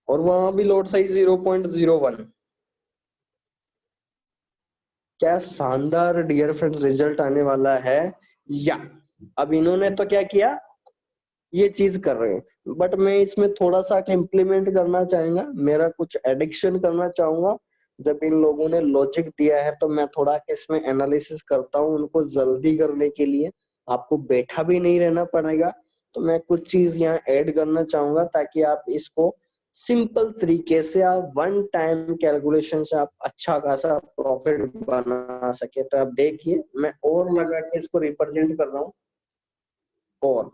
और वहां भी लॉट साइज 0.01। क्या शानदार डियर फ्रेंड्स रिजल्ट आने वाला है। या अब इन्होंने तो क्या किया, ये चीज कर रहे हैं, बट मैं इसमें थोड़ा सा इम्प्लीमेंट करना चाहूंगा, मेरा कुछ एडिक्शन करना चाहूंगा। जब इन लोगों ने लॉजिक दिया है तो मैं थोड़ा इसमें एनालिसिस करता हूँ उनको जल्दी करने के लिए, आपको बैठा भी नहीं रहना पड़ेगा। तो मैं कुछ चीज यहाँ ऐड करना चाहूंगा ताकि आप इसको सिंपल तरीके से आप वन टाइम कैलकुलेशन से आप अच्छा खासा प्रॉफिट बना सके। तो आप देखिए मैं और लगा के इसको रिप्रेजेंट कर रहा हूँ। और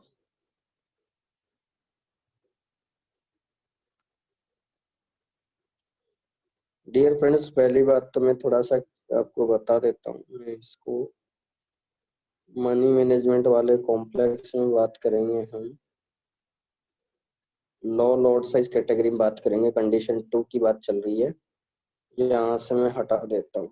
डियर फ्रेंड्स, पहली बात तो मैं थोड़ा सा आपको बता देता हूँ, मैं इसको मनी मैनेजमेंट वाले कॉम्प्लेक्स में बात करेंगे हम, लो लॉट साइज कैटेगरी में बात करेंगे, कंडीशन 2 की बात चल रही है, यहाँ से मैं हटा देता हूँ।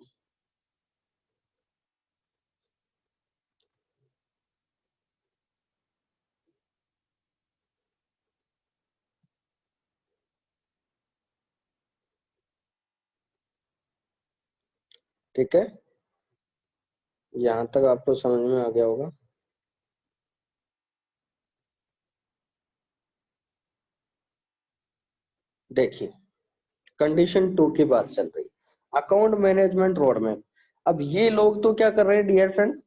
ठीक है, यहाँ तक आपको समझ में आ गया होगा। देखिए कंडीशन 2 की बात चल रही है, अकाउंट मैनेजमेंट रोड मैप। अब ये लोग तो क्या कर रहे हैं डियर फ्रेंड्स,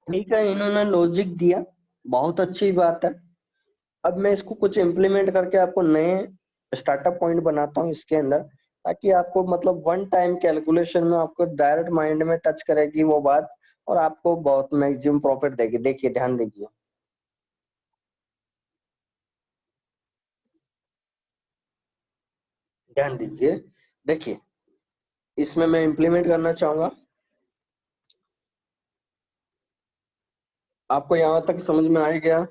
ठीक है इन्होंने लॉजिक दिया, बहुत अच्छी बात है। अब मैं इसको कुछ इम्प्लीमेंट करके आपको नए स्टार्टअप पॉइंट बनाता हूँ इसके अंदर, ताकि आपको मतलब वन टाइम कैलकुलेशन में आपको डायरेक्ट माइंड में टच करेगी वो बात, और आपको बहुत मैक्सिमम प्रॉफिट देगी। देखिए ध्यान दीजिए, ध्यान दीजिए। देखिए इसमें मैं इम्प्लीमेंट करना चाहूंगा, आपको यहाँ तक समझ में आ ही गया।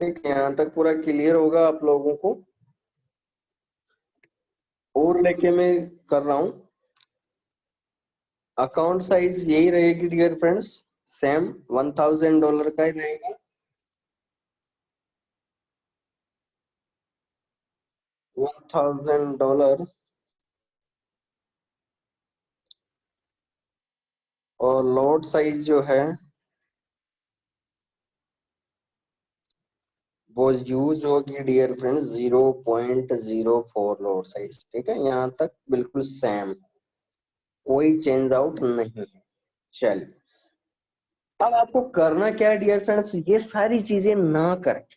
ठीक है, यहाँ तक पूरा क्लियर होगा आप लोगों को। और लेके मैं कर रहा हूँ, अकाउंट साइज यही रहेगी डियर फ्रेंड्स, सेम $1000 का ही रहेगा। $1000 और लॉट साइज जो है वो यूज होगी डियर फ्रेंड्स 0.04 लॉट साइज। ठीक है, यहाँ तक बिल्कुल सेम, कोई चेंज आउट नहीं है। चलिए अब आपको करना क्या है डियर फ्रेंड्स, ये सारी चीजें ना करके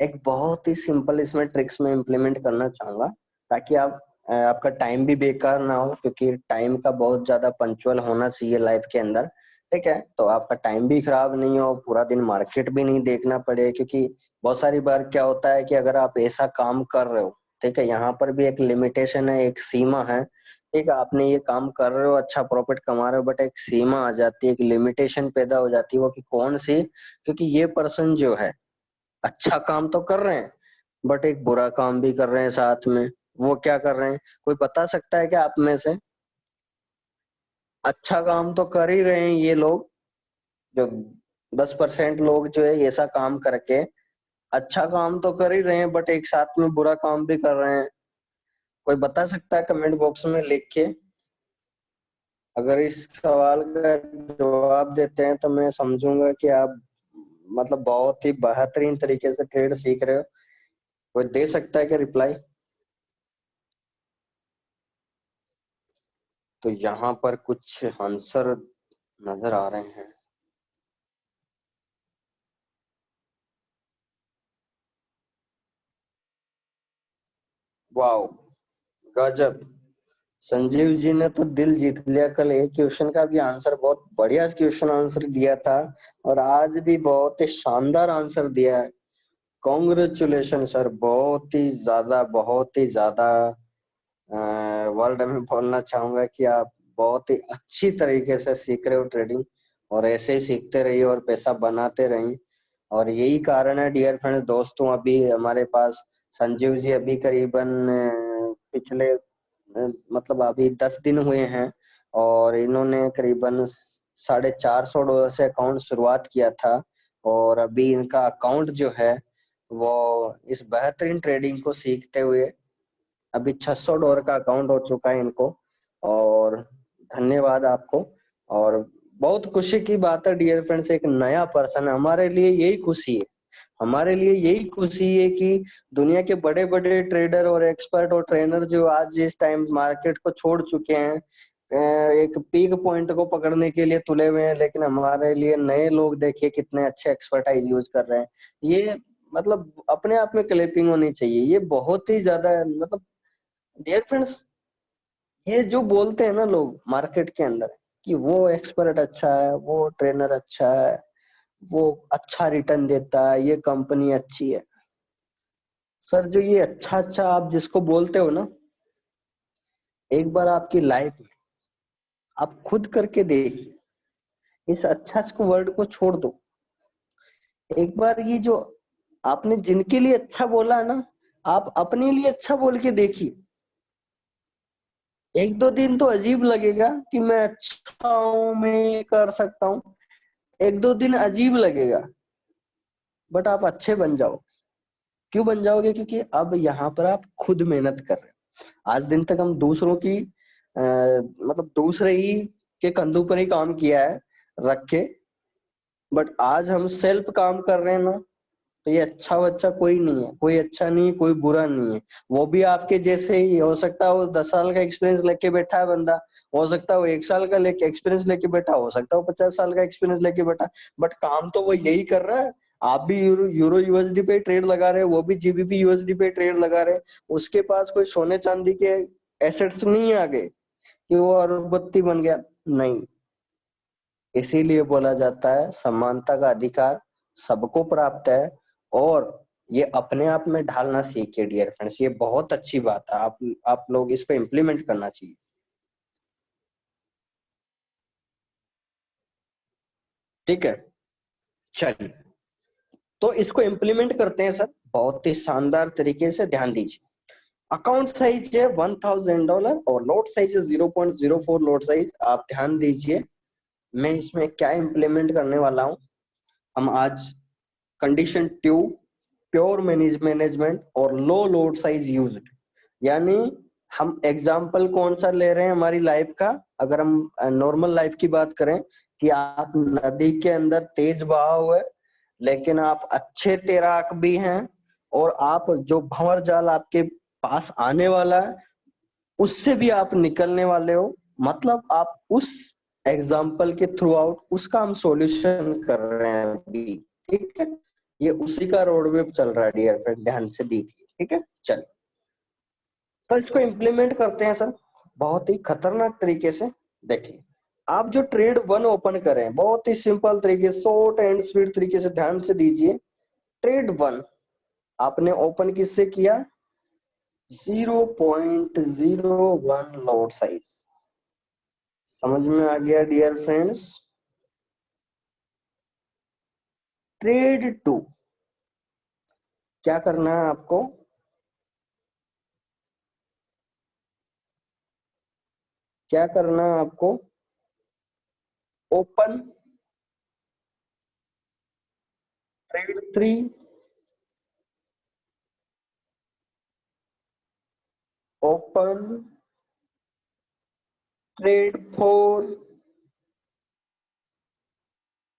एक बहुत ही सिंपल इसमें ट्रिक्स में इम्प्लीमेंट करना चाहूंगा, ताकि आप आपका टाइम भी बेकार ना हो, क्योंकि टाइम का बहुत ज्यादा पंक्चुअल होना चाहिए लाइफ के अंदर। ठीक है, तो आपका टाइम भी खराब नहीं हो, पूरा दिन मार्केट भी नहीं देखना पड़े, क्योंकि बहुत सारी बार क्या होता है कि अगर आप ऐसा काम कर रहे हो, ठीक है, यहाँ पर भी एक लिमिटेशन है, एक सीमा है। ठीक है, आपने ये काम कर रहे हो, अच्छा प्रॉफिट कमा रहे हो, बट एक सीमा आ जाती है, एक लिमिटेशन पैदा हो जाती है। वो कि कौन सी, क्योंकि ये पर्सन जो है अच्छा काम तो कर रहे हैं, बट एक बुरा काम भी कर रहे हैं साथ में। वो क्या कर रहे हैं, कोई बता सकता है कि आप में से, अच्छा काम तो कर ही रहे हैं ये लोग, जो 10% लोग जो है ऐसा काम करके अच्छा काम तो कर ही रहे हैं, बट एक साथ में बुरा काम भी कर रहे हैं। कोई बता सकता है कमेंट बॉक्स में लिख के। अगर इस सवाल का जवाब देते हैं तो मैं समझूंगा कि आप मतलब बहुत ही बेहतरीन तरीके से ट्रेड सीख रहे हो। कोई दे सकता है क्या रिप्लाई। तो यहाँ पर कुछ आंसर नजर आ रहे हैं। वाओ, गजब, संजीव जी ने तो दिल जीत लिया। कल एक क्वेश्चन का भी आंसर बहुत बढ़िया क्वेश्चन आंसर दिया था, और आज भी बहुत ही शानदार आंसर दिया है। कॉन्ग्रेचुलेशन सर, बहुत ही ज्यादा वर्ड में बोलना चाहूंगा कि आप बहुत ही अच्छी तरीके से सीख रहे हो ट्रेडिंग। और ऐसे ही सीखते रहिए और पैसा बनाते रहिए। और यही कारण है डियर फ्रेंड दोस्तों, अभी हमारे पास संजीव जी अभी करीबन पिछले मतलब अभी 10 दिन हुए हैं, और इन्होंने करीबन $450 से अकाउंट शुरुआत किया था। और अभी इनका अकाउंट जो है वो इस बेहतरीन ट्रेडिंग को सीखते हुए अभी $600 का अकाउंट हो चुका है इनको। और धन्यवाद आपको। और बहुत खुशी की बात है डियर फ्रेंड्स, एक नया पर्सन है, हमारे लिए यही खुशी है। हमारे लिए यही खुशी है कि दुनिया के बड़े बड़े ट्रेडर और एक्सपर्ट और ट्रेनर जो आज इस टाइम मार्केट को छोड़ चुके हैं, एक पीक पॉइंट को पकड़ने के लिए तुले हुए हैं, लेकिन हमारे लिए नए लोग देखिए कितने अच्छे एक्सपर्टाइज यूज कर रहे हैं। ये मतलब अपने आप में क्लैपिंग होनी चाहिए, ये बहुत ही ज्यादा मतलब डियर फ्रेंड्स, ये जो बोलते हैं ना लोग मार्केट के अंदर कि वो एक्सपर्ट अच्छा है, वो ट्रेनर अच्छा है, वो अच्छा रिटर्न देता है, ये कंपनी अच्छी है। सर जो ये अच्छा अच्छा आप जिसको बोलते हो ना, एक बार आपकी लाइफ में आप खुद करके देखिए, इस अच्छा को वर्ड को छोड़ दो। एक बार ये जो आपने जिनके लिए अच्छा बोला है ना, आप अपने लिए अच्छा बोल के देखिए। एक दो दिन तो अजीब लगेगा कि मैं अच्छा हूं, मैं ये कर सकता हूँ, एक दो दिन अजीब लगेगा, बट आप अच्छे बन जाओ। क्यों बन जाओगे? क्योंकि अब यहाँ पर आप खुद मेहनत कर रहे हो। आज दिन तक हम दूसरों की मतलब दूसरे ही के कंधों पर ही काम किया है रख के, बट आज हम सेल्फ काम कर रहे हैं ना, तो ये अच्छा बच्चा कोई नहीं है, कोई अच्छा नहीं है, कोई बुरा नहीं है। वो भी आपके जैसे ही हो सकता है, वो 10 साल का एक्सपीरियंस लेके बैठा है बंदा, हो सकता है वो 1 साल का लेके एक्सपीरियंस लेके बैठा, हो सकता है वो 50 साल का एक्सपीरियंस लेके बैठा, बट काम तो वो यही कर रहा है। आप भी यूरो यूएसडी पे ट्रेड लगा रहे हैं, वो भी जीबीपी यूएसडी पे ट्रेड लगा रहे हैं। उसके पास कोई सोने चांदी के एसेट्स नहीं आ गए कि वो अरबपति बन गया, नहीं। इसीलिए बोला जाता है समानता का अधिकार सबको प्राप्त है। और ये अपने आप में ढालना सीखिए डियर फ्रेंड्स, ये बहुत अच्छी बात है, आप लोग इसको इम्प्लीमेंट करना चाहिए। ठीक है, चलिए तो इसको इम्प्लीमेंट करते हैं सर, बहुत ही शानदार तरीके से। ध्यान दीजिए, अकाउंट साइज है $1000 और लोट साइज है 0.04 लोट साइज। आप ध्यान दीजिए, मैं इसमें क्या इम्प्लीमेंट करने वाला हूं। हम आज कंडीशन ट्यू, प्योर मैनेजमेंट और लो लोड साइज यूज्ड, यानी हम एग्जाम्पल कौन सा ले रहे हैं हमारी लाइफ का। अगर हम नॉर्मल लाइफ की बात करें कि आप नदी के अंदर तेज बहाव है, लेकिन आप अच्छे तैराक भी हैं, और आप जो भंवर जाल आपके पास आने वाला है उससे भी आप निकलने वाले हो, मतलब आप उस एग्जाम्पल के थ्रू आउट उसका हम सॉल्यूशन कर रहे हैं अभी। ठीक है, ये उसी का रोड मैप चल रहा है डियर फ्रेंड, ध्यान से देखिए। ठीक है, चलिए तो इसको इम्प्लीमेंट करते हैं सर, बहुत ही खतरनाक तरीके से। देखिए, आप जो ट्रेड वन ओपन करें, बहुत ही सिंपल तरीके, शॉर्ट एंड स्वीट तरीके से ध्यान से दीजिए। ट्रेड वन आपने ओपन किससे किया? 0.01 लॉट साइज। समझ में आ गया डियर फ्रेंड्स? ट्रेड टू क्या करना है आपको? क्या करना है आपको? Open trade three, open trade four,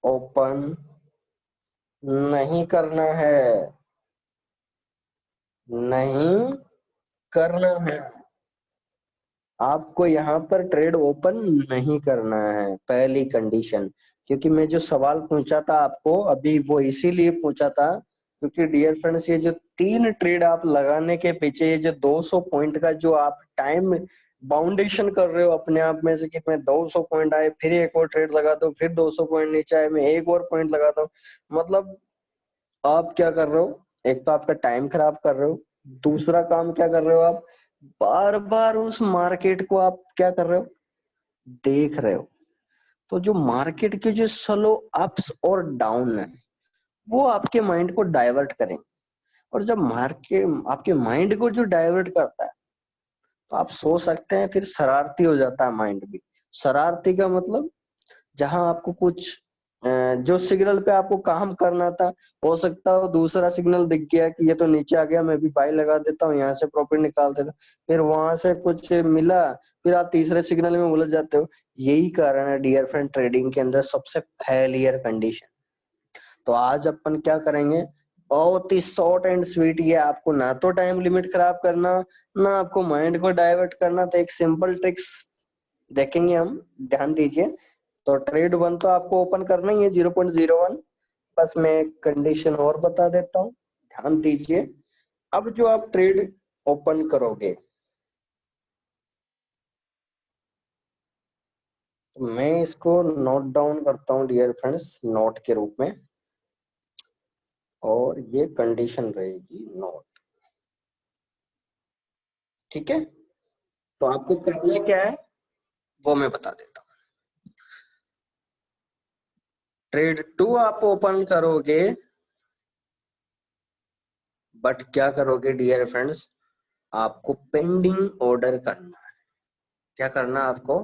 open नहीं करना है, नहीं करना है। आपको यहाँ पर ट्रेड ओपन नहीं करना है, पहली कंडीशन। क्योंकि मैं जो सवाल पूछा था आपको अभी, वो इसीलिए पूछा था क्योंकि डियर फ्रेंड्स, ये जो 3 ट्रेड आप लगाने के पीछे, ये जो 200 पॉइंट का जो आप टाइम बाउंडेशन कर रहे हो अपने आप में से कि मैं 200 पॉइंट आए फिर एक और ट्रेड लगा दो, फिर 200 पॉइंट नीचे आए मैं एक और पॉइंट लगा दो, मतलब आप क्या कर रहे हो? एक तो आपका टाइम खराब कर रहे हो, दूसरा काम क्या कर रहे हो आप? बार बार उस मार्केट को आप क्या कर रहे हो? देख रहे हो। तो जो मार्केट के जो स्लो अप्स और डाउन है वो आपके माइंड को डाइवर्ट करेंगे, और जब मार्केट आपके माइंड को जो डाइवर्ट करता है तो आप सोच सकते हैं फिर शरारती हो जाता है माइंड भी। शरारती का मतलब जहां आपको कुछ जो सिग्नल पे आपको काम करना था, हो सकता हो दूसरा सिग्नल दिख गया कि ये तो नीचे आ गया, मैं भी बाई लगा देता हूँ, यहाँ से प्रॉफिट निकाल देता, फिर वहां से कुछ मिला, फिर आप तीसरे सिग्नल में उलझ जाते हो। यही कारण है डियर फ्रेंड ट्रेडिंग के अंदर सबसे फेलियर कंडीशन। तो आज अपन क्या करेंगे, बहुत ही शॉर्ट एंड स्वीट, ये आपको ना तो टाइम लिमिट खराब करना, ना आपको माइंड को डाइवर्ट करना, तो एक सिंपल ट्रिक्स देखेंगे हम, ध्यान दीजिए। तो ट्रेड वन तो आपको ओपन करना ही है 0.01। बस मैं एक कंडीशन और बता देता हूँ, ध्यान दीजिए। अब जो आप ट्रेड ओपन करोगे, तो मैं इसको नोट डाउन करता हूँ डियर फ्रेंड्स नोट के रूप में, और ये कंडीशन रहेगी नोट, ठीक है। तो आपको करना क्या है वो मैं बता देता हूँ। ट्रेड टू आप ओपन करोगे, बट क्या करोगे डियर फ्रेंड्स, आपको पेंडिंग ऑर्डर करना है। क्या करना है आपको,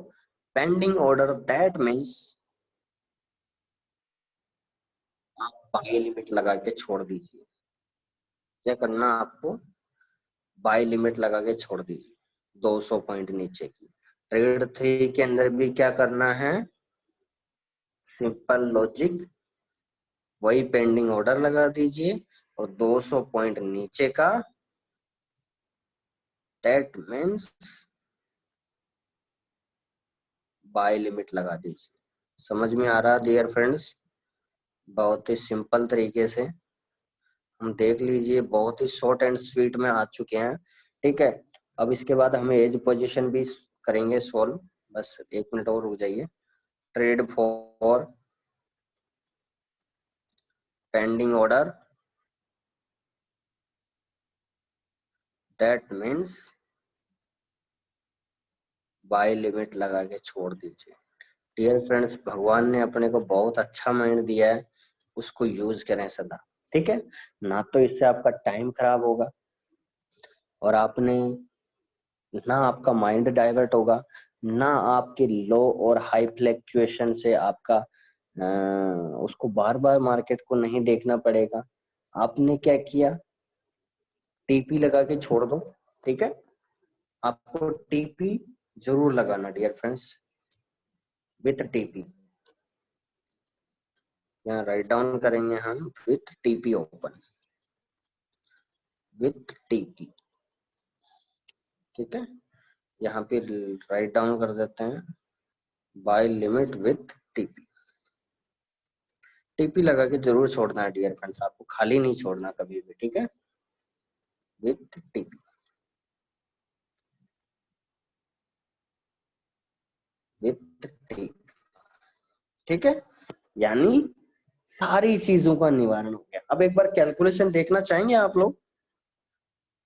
पेंडिंग ऑर्डर, दैट मीन्स आप बाय लिमिट लगा के छोड़ दीजिए। क्या करना आपको, बाय लिमिट लगा के छोड़ दीजिए 200 पॉइंट नीचे की। ट्रेड थ्री के अंदर भी क्या करना है, सिंपल लॉजिक, वही पेंडिंग ऑर्डर लगा दीजिए, और 200 पॉइंट नीचे का, दैट मीन्स बाय लिमिट लगा दीजिए। समझ में आ रहा डियर फ्रेंड्स, बहुत ही सिंपल तरीके से हम देख लीजिए, बहुत ही शॉर्ट एंड स्वीट में आ चुके हैं, ठीक है। अब इसके बाद हम एज पोजीशन भी करेंगे सॉल्व, बस 1 मिनट और रुक जाइए। Trade for pending order, that means by limit लगा के छोड़ दीजिए। डियर फ्रेंड्स, भगवान ने अपने को बहुत अच्छा माइंड दिया है, उसको यूज करें सदा, ठीक है। ना तो इससे आपका टाइम खराब होगा, और आपने ना आपका माइंड डाइवर्ट होगा, ना आपके लो और हाई फ्लैक्चुएशन से आपका उसको बार बार मार्केट को नहीं देखना पड़ेगा। आपने क्या किया, टीपी लगा के छोड़ दो, ठीक है। आपको टीपी जरूर लगाना डियर फ्रेंड्स, विथ टीपी, यहाँ राइट डाउन करेंगे हम, with TP open, with TP, ठीक है। यहाँ पे राइट डाउन कर देते हैं, buy limit with TP. TP लगा के जरूर छोड़ना है डियर फ्रेंड्स, आपको खाली नहीं छोड़ना कभी भी, ठीक है, विथ टीपी, विथ टीपी, ठीक है। यानी सारी चीजों का निवारण हो गया। अब एक बार कैलकुलेशन देखना चाहेंगे आप लोग,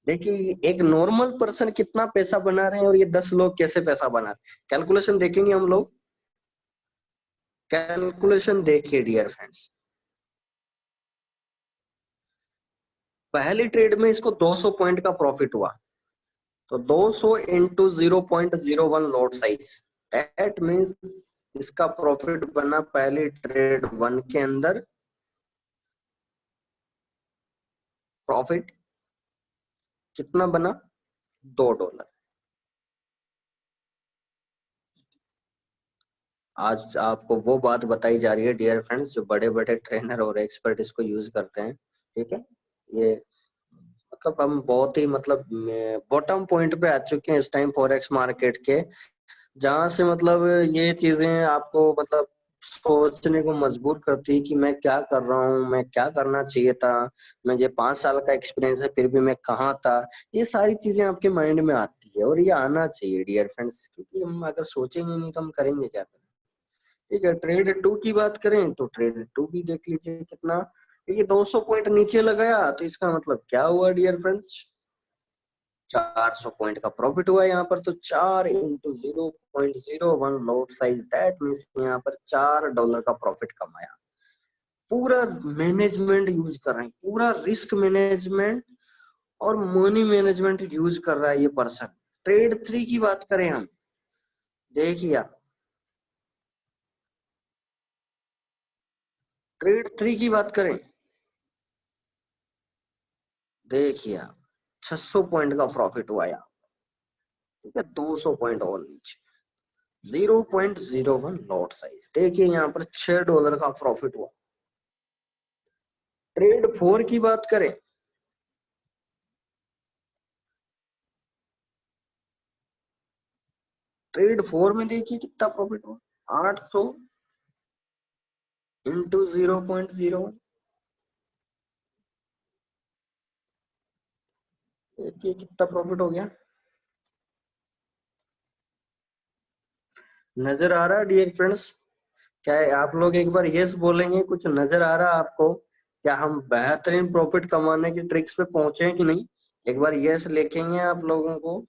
देखिए एक नॉर्मल पर्सन कितना पैसा बना रहे हैं और ये 10 लोग कैसे पैसा बना रहे हैं, कैलकुलेशन देखेंगे हम लोग। कैलकुलेशन देखिए डियर फ्रेंड्स, पहली ट्रेड में इसको 200 पॉइंट का प्रॉफिट हुआ, तो 200 into 0.01 lot size, that means इसका प्रॉफिट बना पहली ट्रेड वन के अंदर, प्रॉफिट कितना बना, $2। आज आपको वो बात बताई जा रही है डियर फ्रेंड्स, जो बड़े बड़े ट्रेनर और एक्सपर्ट इसको यूज करते हैं, ठीक है। ये मतलब हम बहुत ही मतलब बॉटम पॉइंट पे आ चुके हैं इस टाइम फॉरेक्स मार्केट के, जहां से मतलब ये चीजें आपको मतलब सोचने को मजबूर करती है कि मैं क्या कर रहा हूँ, मैं क्या करना चाहिए था, मुझे 5 साल का एक्सपीरियंस है फिर भी मैं कहाँ था। ये सारी चीजें आपके माइंड में आती है, और ये आना चाहिए डियर फ्रेंड्स, क्योंकि हम अगर सोचेंगे नहीं तो हम करेंगे क्या, ठीक है। ट्रेड टू की बात करें तो ट्रेड टू भी देख लीजिए कितना, क्योंकि 200 पॉइंट नीचे लगाया, तो इसका मतलब क्या हुआ डियर फ्रेंड्स, 400 पॉइंट का प्रॉफिट हुआ यहाँ पर। तो 4 into 0.01 lot size, that means यहाँ पर $4 का प्रॉफिट कमाया। पूरा मैनेजमेंट यूज कर रहे हैं, पूरा रिस्क मैनेजमेंट और मनी मैनेजमेंट यूज कर रहा है ये पर्सन। ट्रेड 3 की बात करें हम, देखिए ट्रेड 3 की बात करें, देखिए 600 पॉइंट का प्रॉफिट हुआ यहाँ, ठीक है, 200 पॉइंट और नीचे, 0.01 लॉट साइज। देखिए यहाँ पर $6 का प्रॉफिट हुआ। ट्रेड 4 की बात करें, ट्रेड 4 में देखिए कितना प्रॉफिट हुआ, 800 इंटू 0.01, देखिए कितना प्रॉफिट हो गया। नजर आ रहा है डियर फ्रेंड्स? क्या है, आप लोग एक बार यस बोलेंगे, कुछ नजर आ रहा है आपको? क्या हम बेहतरीन प्रॉफिट कमाने की ट्रिक्स पे पहुंचे हैं कि नहीं? एक बार यस लिखेंगे आप लोगों को,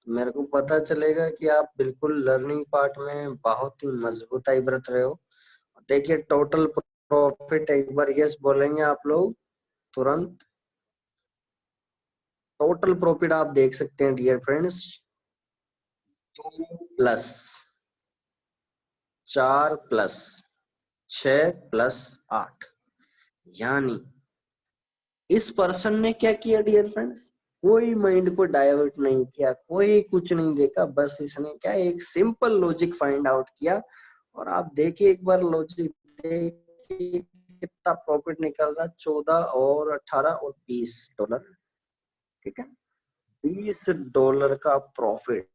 मेरे को पता चलेगा कि आप बिल्कुल लर्निंग पार्ट में बहुत ही मजबूताई बरत रहे हो। देखिए टोटल प्रॉफिट, एक बार यस बोलेंगे आप लोग तुरंत, टोटल प्रॉफिट आप देख सकते हैं डियर फ्रेंड्स, 2+4+6+8, यानी इस पर्सन ने क्या किया डियर फ्रेंड्स, कोई माइंड को डाइवर्ट नहीं किया, कोई कुछ नहीं देखा, बस इसने क्या एक सिंपल लॉजिक फाइंड आउट किया। और आप देखिए एक बार लॉजिक देखिए कितना प्रॉफिट निकल रहा, 14 और 18 और $20, ठीक है, $20 का प्रॉफिट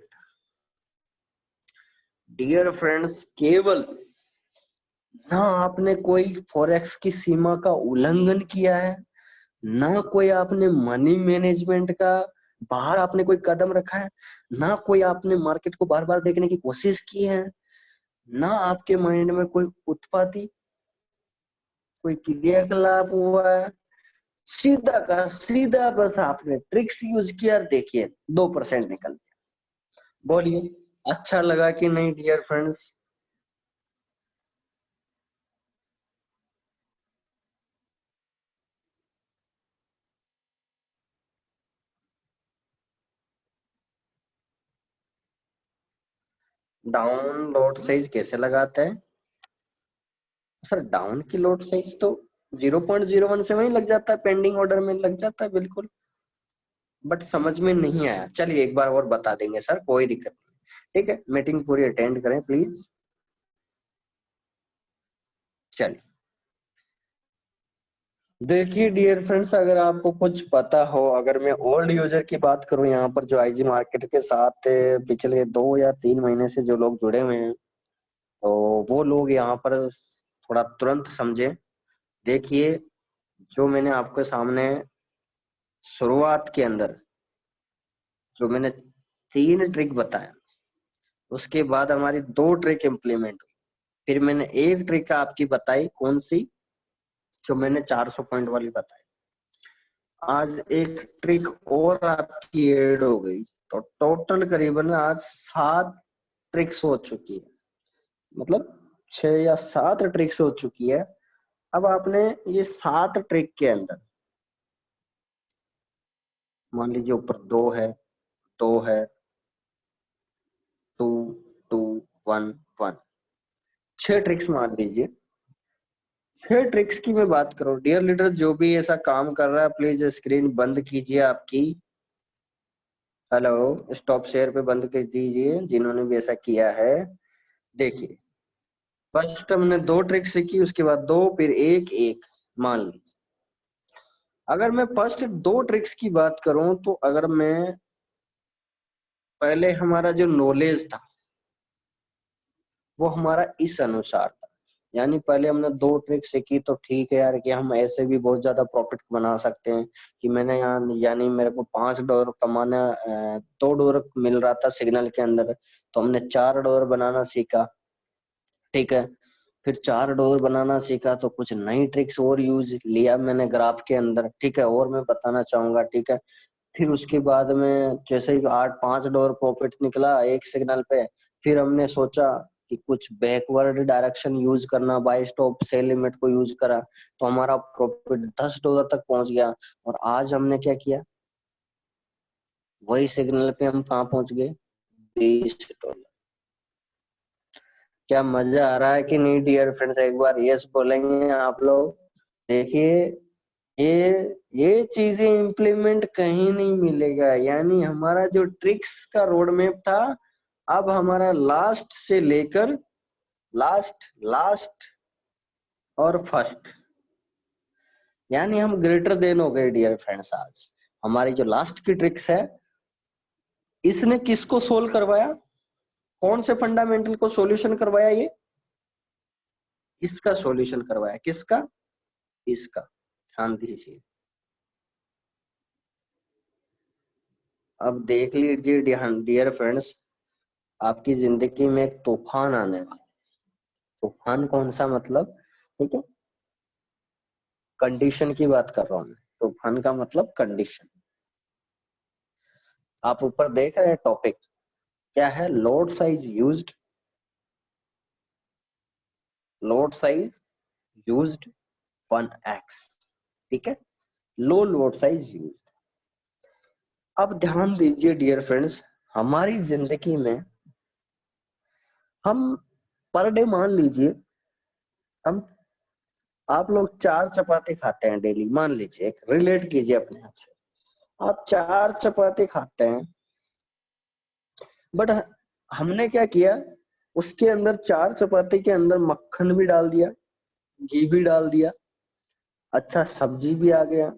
डियर फ्रेंड्स। केवल ना आपने कोई फॉरेक्स की सीमा का उल्लंघन किया है, ना कोई आपने मनी मैनेजमेंट का बाहर आपने कोई कदम रखा है, ना कोई आपने मार्केट को बार बार देखने की कोशिश की है, ना आपके माइंड में कोई उत्पत्ति, कोई क्रियाकलाप हुआ है, सीधा का सीधा बस आपने ट्रिक्स यूज किया और देखिए 2% निकल गया। बोलिए अच्छा लगा कि नहीं dear friends? Down load size कैसे लगाते हैं सर? डाउन की लोड साइज तो 0.01 से वहीं लग जाता है, पेंडिंग ऑर्डर में लग जाता है बिल्कुल। बट समझ में नहीं आया, चलिए एक बार और बता देंगे सर, कोई दिक्कत नहीं, ठीक है, मीटिंग पूरी अटेंड करें प्लीज। चलिए देखिए डियर फ्रेंड्स, अगर आपको कुछ पता हो, अगर मैं ओल्ड यूजर की बात करूं यहाँ पर, जो आईजी मार्केट के साथ पिछले 2 या 3 महीने से जो लोग जुड़े हुए हैं, तो वो लोग यहाँ पर थोड़ा तुरंत समझे। देखिए जो मैंने आपके सामने शुरुआत के अंदर जो मैंने 3 ट्रिक बताया, उसके बाद हमारी 2 ट्रिक इम्प्लीमेंट हुई, फिर मैंने एक ट्रिक आपकी बताई, कौन सी, जो मैंने 400 पॉइंट वाली बताई। आज एक ट्रिक और आपकी ऐड हो गई, तो टोटल करीबन आज 7 ट्रिक्स हो चुकी है, मतलब 6 या 7 ट्रिक्स हो चुकी है। अब आपने ये 7 ट्रिक के अंदर, मान लीजिए ऊपर 2 है 2 2 1 1, 6 ट्रिक्स मान लीजिए। 6 ट्रिक्स की मैं बात करूं डियर लीडर, जो भी ऐसा काम कर रहा है प्लीज स्क्रीन बंद कीजिए आपकी। हेलो, स्टॉप शेयर पे बंद कर दीजिए जिन्होंने भी ऐसा किया है। देखिए फर्स्ट हमने 2 ट्रिक्स सीखी, उसके बाद 2, फिर एक एक, मान लीजिए अगर मैं फर्स्ट 2 ट्रिक्स की बात करूं, तो अगर मैं पहले हमारा जो नॉलेज था वो हमारा इस अनुसार था, यानी पहले हमने 2 ट्रिक सीखी, तो ठीक है यार कि हम ऐसे भी बहुत ज्यादा प्रॉफिट बना सकते हैं, कि मैंने यहाँ यानी मेरे को $5 कमाना, $2 मिल रहा था सिग्नल के अंदर, तो हमने $4 बनाना सीखा, ठीक है। फिर $4 बनाना सीखा तो कुछ नई ट्रिक्स और यूज लिया मैंने ग्राफ के अंदर, ठीक है, और मैं बताना चाहूंगा, ठीक है। फिर उसके बाद में जैसे ही $8-5 प्रॉफिट निकला एक सिग्नल पे, फिर हमने सोचा कि कुछ बैकवर्ड डायरेक्शन यूज करना, बाय स्टॉप सेल लिमिट को यूज करा, तो हमारा प्रॉफिट $10 तक पहुंच गया। और आज हमने क्या किया, वही सिग्नल पे हम कहाँ पहुंच गए, $20। क्या मजा आ रहा है कि नहीं डियर फ्रेंड्स? एक बार यस बोलेंगे आप लोग। देखिए, ये चीजें इम्प्लीमेंट कहीं नहीं मिलेगा, यानी हमारा जो ट्रिक्स का रोड मैप था, अब हमारा लास्ट से लेकर लास्ट, लास्ट और फर्स्ट, यानी हम ग्रेटर देन हो गए डियर फ्रेंड्स। आज हमारी जो लास्ट की ट्रिक्स है, इसने किसको सोल्व करवाया, कौन से फंडामेंटल को सॉल्यूशन करवाया, ये इसका सॉल्यूशन करवाया। किसका? इसका। ध्यान दीजिए। अब देख लीजिए डियर फ्रेंड्स, आपकी जिंदगी में एक तूफान आने वाला है। तूफान कौन सा, मतलब, ठीक है, कंडीशन की बात कर रहा हूं मैं। तूफान का मतलब कंडीशन। आप ऊपर देख रहे हैं टॉपिक क्या है, load size used, load size used 1x, ठीक है, लो लोड साइज यूज्ड। अब ध्यान दीजिए डियर फ्रेंड्स, हमारी जिंदगी में हम पर डे, मान लीजिए हम, आप लोग 4 चपाती खाते हैं डेली, मान लीजिए, एक रिलेट कीजिए अपने आप से, आप 4 चपाती खाते हैं, बट हमने क्या किया, उसके अंदर 4 चपाती के अंदर मक्खन भी डाल दिया, घी भी डाल दिया, अच्छा सब्जी भी आ गया।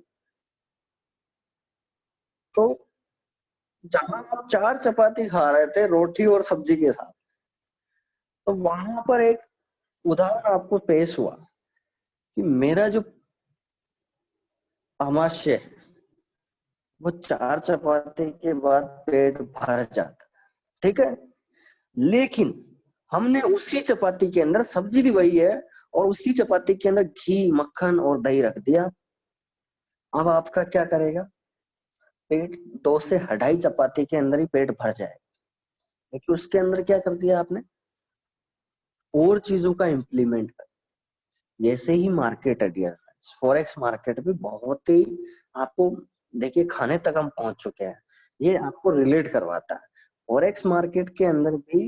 तो जहां आप 4 चपाती खा रहे थे रोटी और सब्जी के साथ, तो वहां पर एक उदाहरण आपको पेश हुआ कि मेरा जो आमाशय है, वो 4 चपाती के बाद पेट भर जाता, ठीक है, लेकिन हमने उसी चपाती के अंदर, सब्जी भी वही है, और उसी चपाती के अंदर घी, मक्खन और दही रख दिया। अब आपका क्या करेगा, पेट 2 से 2.5 चपाती के अंदर ही पेट भर जाएगा। लेकिन उसके अंदर क्या कर दिया आपने, और चीजों का इम्प्लीमेंट कर। जैसे ही मार्केट है डियर फ्रेंड्स, फॉरेक्स मार्केट भी बहुत ही, आपको देखिए खाने तक हम पहुंच चुके हैं, ये आपको रिलेट करवाता है। फॉरेक्स मार्केट के अंदर भी,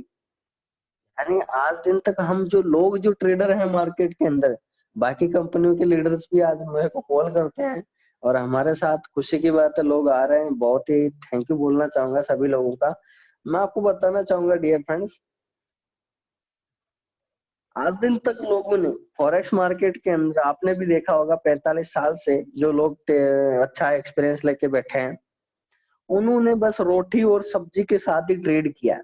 यानी आज दिन तक हम जो लोग, जो ट्रेडर हैं मार्केट के अंदर, बाकी कंपनियों के लीडर्स भी आज मेरे को कॉल करते हैं, और हमारे साथ खुशी की बात है, लोग आ रहे हैं। बहुत ही थैंक यू बोलना चाहूंगा सभी लोगों का। मैं आपको बताना चाहूंगा डियर फ्रेंड्स, आज दिन तक लोगों ने फॉरेक्स मार्केट के अंदर, आपने भी देखा होगा, 45 साल से जो लोग अच्छा एक्सपीरियंस लेके बैठे हैं, उन्होंने बस रोटी और सब्जी के साथ ही ट्रेड किया है।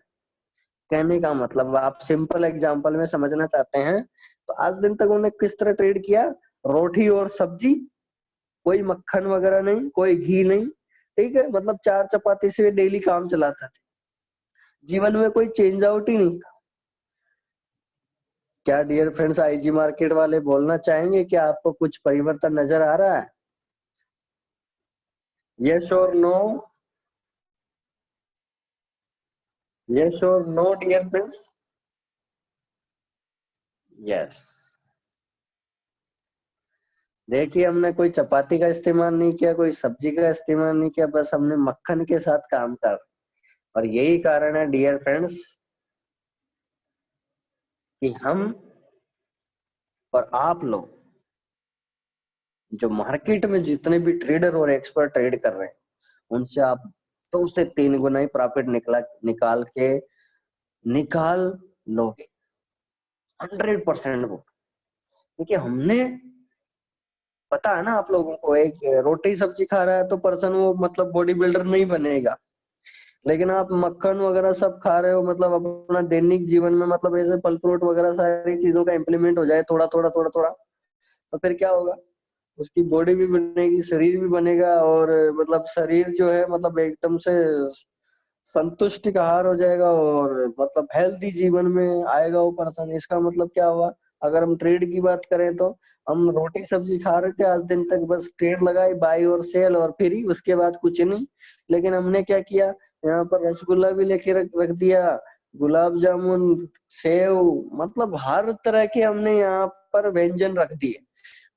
कहने का मतलब, आप सिंपल एग्जांपल में समझना चाहते हैं, तो आज दिन तक उन्होंने किस तरह ट्रेड किया, रोटी और सब्जी, कोई मक्खन वगैरह नहीं, कोई घी नहीं, ठीक है, मतलब 4 चपाती से डेली काम चलाते थे, जीवन में कोई चेंज आउट ही नहीं था। क्या डियर फ्रेंड्स, आईजी मार्केट वाले बोलना चाहेंगे कि आपको कुछ परिवर्तन नजर आ रहा है? यस और नो? यस और नो डियर फ्रेंड्स? यस। देखिए, हमने कोई चपाती का इस्तेमाल नहीं किया, कोई सब्जी का इस्तेमाल नहीं किया, बस हमने मक्खन के साथ काम कर। और यही कारण है डियर फ्रेंड्स कि हम और आप लोग, जो मार्केट में जितने भी ट्रेडर और एक्सपर्ट ट्रेड कर रहे हैं, उनसे आप 2 से 3 गुना ही प्रॉफिट निकाल लोगे, 100% वो। क्योंकि हमने, पता है ना आप लोगों को, एक रोटी सब्जी खा रहा है तो पर्सन वो मतलब बॉडी बिल्डर नहीं बनेगा, लेकिन आप मक्खन वगैरह सब खा रहे हो, मतलब अपना दैनिक जीवन में, मतलब ऐसे फल फ्रूट वगैरह सारी चीजों का इम्प्लीमेंट हो जाए थोड़ा थोड़ा थोड़ा थोड़ा, तो फिर क्या होगा, उसकी बॉडी भी बनेगी, शरीर भी बनेगा, और मतलब शरीर जो है, मतलब एकदम से संतुष्टिक आहार हो जाएगा, और मतलब हेल्थी जीवन में आएगा वो पर्सन। इसका मतलब क्या हुआ, अगर हम ट्रेड की बात करें तो हम रोटी सब्जी खा रहे थे आज दिन तक, बस ट्रेड लगाई, बाई और सेल और फ्री, उसके बाद कुछ नहीं। लेकिन हमने क्या किया, यहाँ पर रसगुल्ला भी लेके रख दिया, गुलाब जामुन, सेव, मतलब हर तरह के हमने यहाँ पर व्यंजन रख दिए।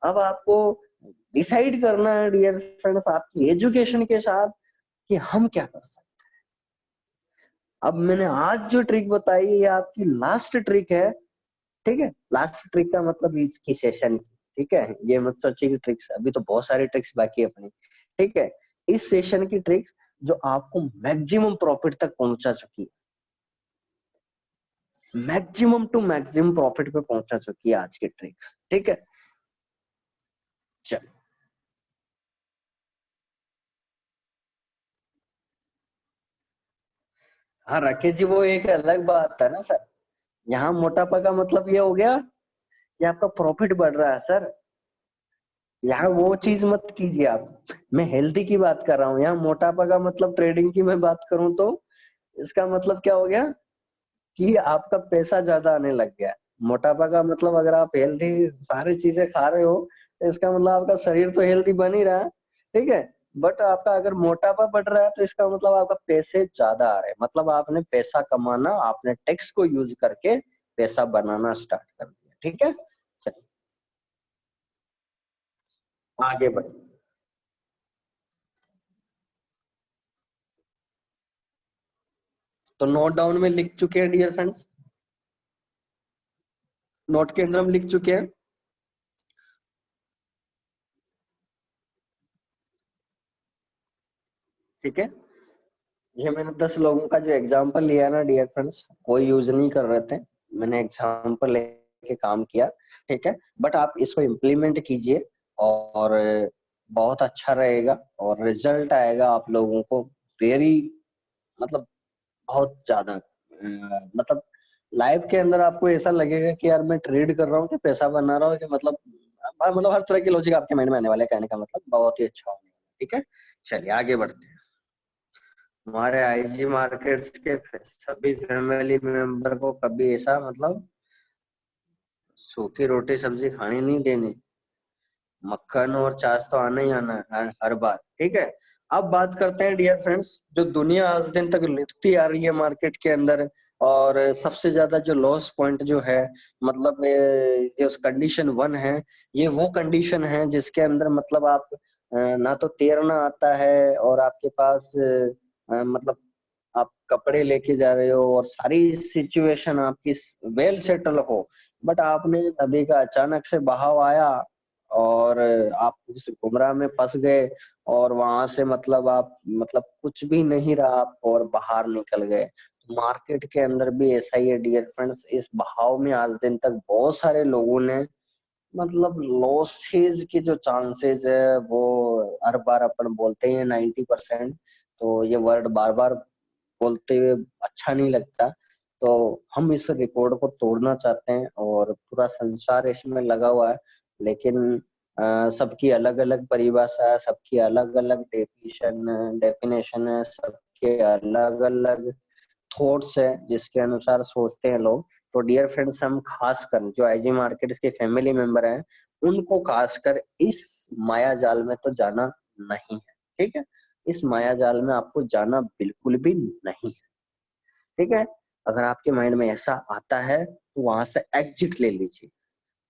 अब आपको डिसाइड करना है डियर फ्रेंड्स आपकी एजुकेशन के साथ कि हम क्या कर सकते हैं। अब मैंने आज जो ट्रिक बताई ये आपकी लास्ट ट्रिक है, ठीक है। लास्ट ट्रिक का मतलब इसकी सेशन की, ठीक है। ये मत सोचिए कि ट्रिक्स, अभी तो बहुत सारी ट्रिक्स बाकी है अपनी, ठीक है। इस सेशन की ट्रिक्स जो आपको मैक्सिमम प्रॉफिट तक पहुंचा चुकी है, मैक्सिमम टू मैक्सिमम प्रॉफिट पे पहुंचा चुकी है आज की ट्रिक्स, ठीक है। चल, हाँ राकेश जी, वो एक अलग बात है ना सर। यहाँ मोटापा का मतलब ये हो गया कि आपका प्रॉफिट बढ़ रहा है सर। यहाँ वो चीज मत कीजिए आप, मैं हेल्दी की बात कर रहा हूँ। यहाँ मोटापा का मतलब ट्रेडिंग की मैं बात करूं तो इसका मतलब क्या हो गया कि आपका पैसा ज्यादा आने लग गया। मोटापा का मतलब अगर आप हेल्दी सारी चीजें खा रहे हो तो इसका मतलब आपका शरीर तो हेल्दी बन ही रहा है, ठीक है। बट आपका अगर मोटापा बढ़ रहा है तो इसका मतलब आपका पैसे ज्यादा आ रहे हैं, मतलब आपने पैसा कमाना, आपने टैक्स को यूज करके पैसा बनाना स्टार्ट कर दिया, ठीक है। चलिए आगे बढ़, तो नोट डाउन में लिख चुके हैं डियर फ्रेंड्स, नोट के अंदर हम लिख चुके हैं, ठीक है। ये मैंने 10 लोगों का जो एग्जांपल लिया ना डियर फ्रेंड्स, कोई यूज नहीं कर रहे थे, मैंने एग्जांपल लेके काम किया, ठीक है। बट आप इसको इम्प्लीमेंट कीजिए और बहुत अच्छा रहेगा और रिजल्ट आएगा आप लोगों को वेरी, मतलब बहुत ज्यादा मतलब लाइफ के अंदर आपको ऐसा लगेगा कि यार मैं ट्रेड कर रहा हूँ कि पैसा बना रहा हूँ, कि मतलब हर तरह की लॉजिक आपके माइंड में आने वाला है, कहने का मतलब बहुत ही अच्छा होने वाला है, ठीक है। चलिए आगे बढ़ते हैं। हमारे आईजी मार्केट्स के सभी फैमिली मेंबर को कभी ऐसा मतलब सूखी रोटी सब्जी खानी नहीं देनी, मक्खन और छाछ तो आना ही आना है हर बार, ठीक है। अब बात करते हैं डियर फ्रेंड्स, जो दुनिया आज दिन तक लुटती आ रही है मार्केट के अंदर, और सबसे ज्यादा जो लॉस पॉइंट जो है, मतलब जो कंडीशन वन है, ये वो कंडीशन है जिसके अंदर मतलब आप ना तो तैरना आता है और आपके पास मतलब आप कपड़े लेके जा रहे हो और सारी सिचुएशन आपकी वेल सेटल हो, बट आपने नदी का अचानक से बहाव आया और आप उस गुमराह में फंस गए और वहां से मतलब आप मतलब कुछ भी नहीं रहा आपको और बाहर निकल गए। मार्केट के अंदर भी ऐसा ही है डियर फ्रेंड्स, इस बहाव में आज दिन तक बहुत सारे लोगों ने मतलब लॉसेज के जो चांसेस है वो हर बार अपन बोलते हैं 90%, तो ये वर्ड बार बार बोलते हुए अच्छा नहीं लगता। तो हम इस रिकॉर्ड को तोड़ना चाहते हैं और पूरा संसार इसमें लगा हुआ है, लेकिन सबकी अलग अलग परिभाषा है, सबकी अलग अलग डेफिनेशन है, सबके अलग अलग थॉट्स है जिसके अनुसार सोचते हैं लोग। तो डियर फ्रेंड्स, हम खासकर जो आईजी मार्केट के फैमिली मेंबर हैं उनको खासकर इस माया जाल में तो जाना नहीं है, ठीक है। इस माया जाल में आपको जाना बिल्कुल भी नहीं है, ठीक है। अगर आपके माइंड में ऐसा आता है तो वहां से एग्जिट ले लीजिए,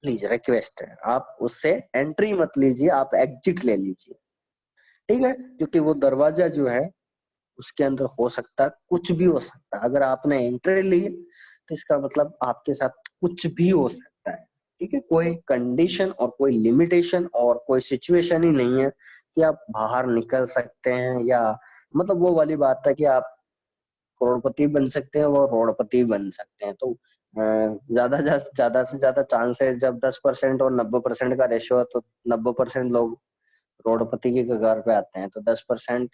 प्लीज रिक्वेस्ट है, आप उससे एंट्री मत लीजिए, आप एग्जिट ले लीजिए, ठीक है। क्योंकि वो दरवाजा जो है उसके अंदर हो सकता है कुछ भी हो सकता है, अगर आपने एंट्री ली तो इसका मतलब आपके साथ कुछ भी हो सकता है, ठीक है। कोई कंडीशन और कोई लिमिटेशन और कोई सिचुएशन ही नहीं है कि आप बाहर निकल सकते हैं, या मतलब वो वाली बात है कि आप करोड़पति बन सकते हैं वो रोडपति बन सकते हैं। तो ज्यादा से ज्यादा चांसेस जब 10% और 90% का रेशियो है तो 90% लोग रोडपति के कगार पे आते हैं, तो 10%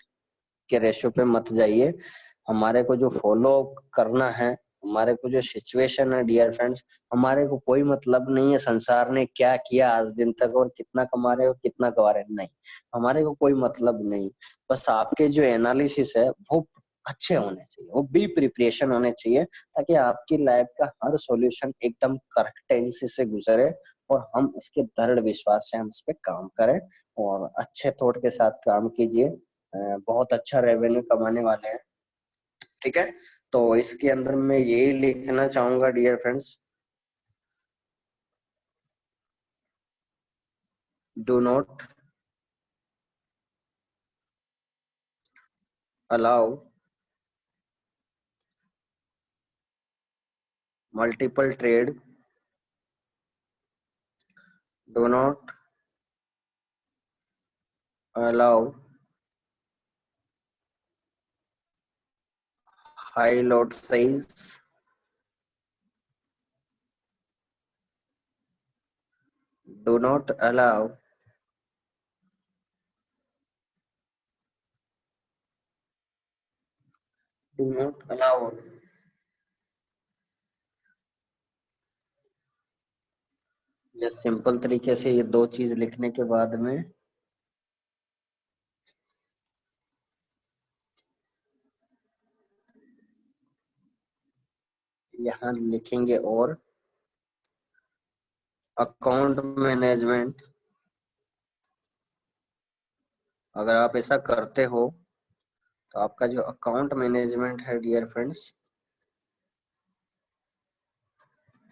के रेशियो पे मत जाइए। हमारे को जो फॉलो करना है, हमारे को जो सिचुएशन है डियर फ्रेंड्स, हमारे को कोई मतलब नहीं है संसार ने क्या किया आज दिन तक और कितना कमा रहे हो कितना कमा रहे हैं, नहीं, हमारे को कोई मतलब नहीं। बस आपके जो एनालिसिस है वो अच्छे होने चाहिए, वो बी प्रिपरेशन होने चाहिए, ताकि आपकी लाइफ का हर सॉल्यूशन एकदम करेक्टेंसी से गुजरे और हम उसके दृढ़ विश्वास से हम इस पे काम करें और अच्छे थॉट के साथ काम कीजिए। बहुत अच्छा रेवेन्यू कमाने वाले हैं। ठीक है, तो इसके अंदर मैं यही लिखना चाहूंगा dear friends, do not allow multiple trade, do not allow high lot size, do not allow do not allow ये सिंपल तरीके से ये दो चीज लिखने के बाद में यहाँ लिखेंगे, और अकाउंट मैनेजमेंट, अगर आप ऐसा करते हो तो आपका जो अकाउंट मैनेजमेंट है dear friends,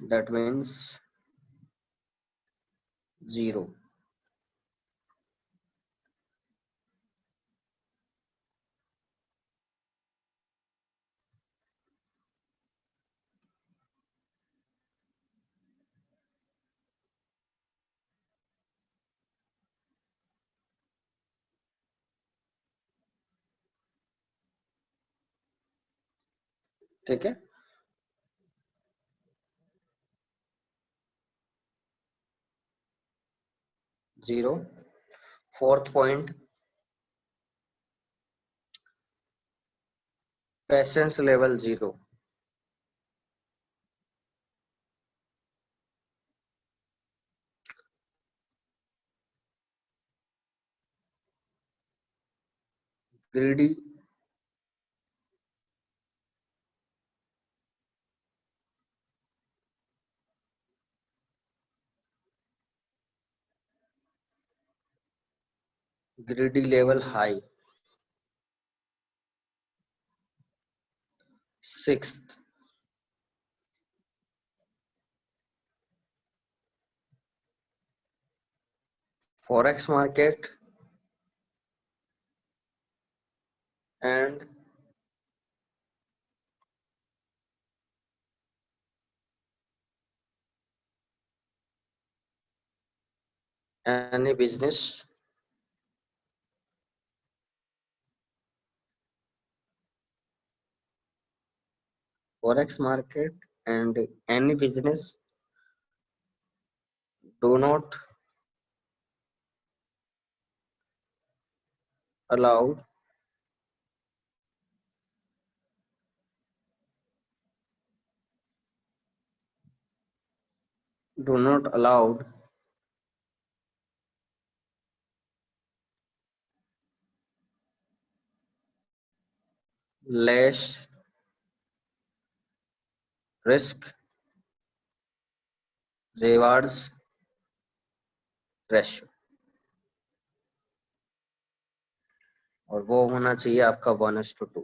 that means zero. ठीक है, zero. Fourth point, patience level zero. Greedy greedy level high. Sixth, forex market and any business, forex market and any business do not allow do not allowed less risk rewards ratio, और वो होना चाहिए आपका 1:2।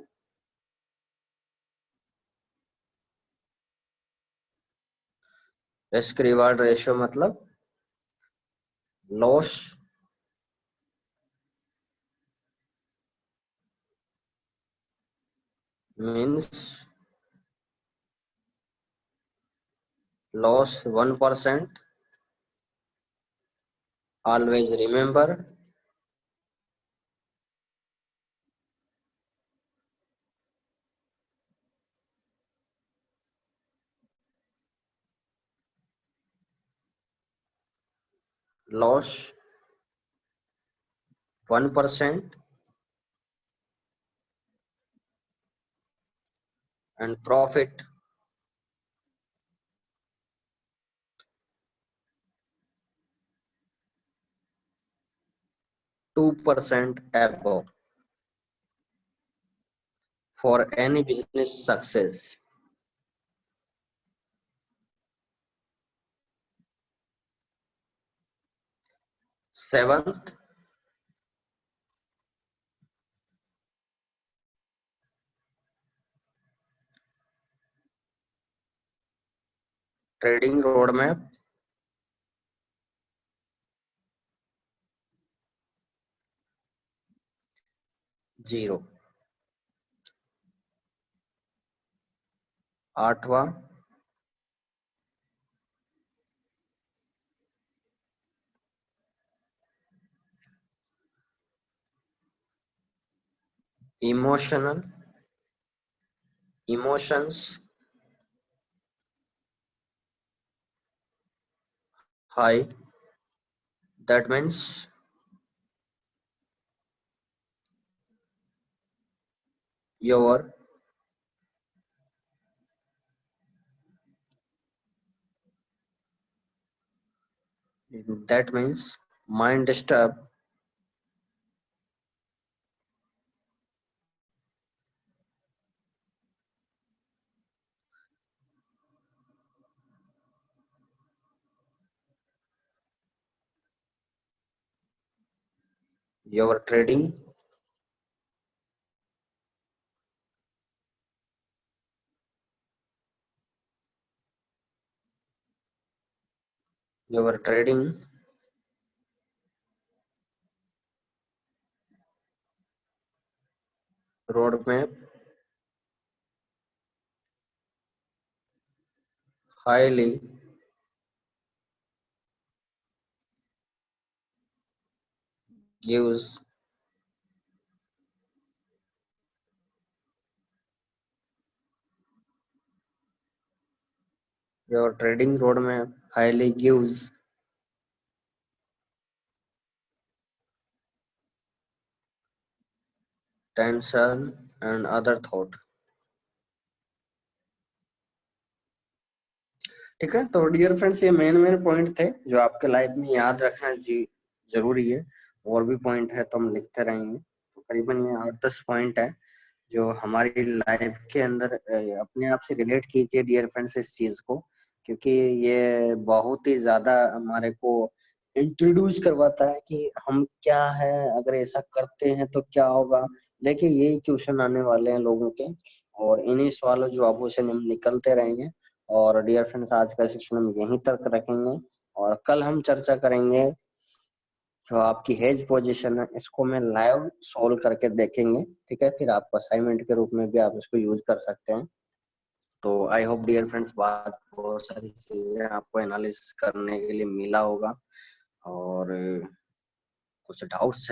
Risk reward ratio मतलब loss means loss 1%। Always remember, loss 1% and profit 2% above। for any business success. Seventh, trading roadmap. Zero. आठवां, emotional emotions high. That means your that means mind disturb. Your trading, your trading roadmap highly gives your trading roadmap highly gives tension and other thought. ठीक है, तो dear friends ये main main point थे जो आपके life में याद रखना जी जरूरी है. और भी पॉइंट है तो हम लिखते रहेंगे. तो करीबन ये 8-10 पॉइंट है जो हमारी लाइफ के अंदर अपने आप से रिलेट कीजिए डियर फ्रेंड्स इस चीज को, क्योंकि ये बहुत ही ज्यादा हमारे को इंट्रोड्यूस करवाता है कि हम क्या है, अगर ऐसा करते हैं तो क्या होगा. देखिए यही क्वेश्चन आने वाले हैं लोगों के, और इन्हीं सवालों जवाबों से हम निकलते रहेंगे. और डियर फ्रेंड्स आज का सेशन हम यहीं तक रखेंगे, और कल हम चर्चा करेंगे जो आपकी हेज पोजीशन है इसको मैं लाइव सोल्व करके देखेंगे. ठीक है, फिर आप असाइनमेंट के रूप में भी आप इसको यूज कर सकते हैं. तो आई होप डियर फ्रेंड्स बात बहुत सारी चीजें आपको एनालिसिस करने के लिए मिला होगा, और कुछ डाउट्स है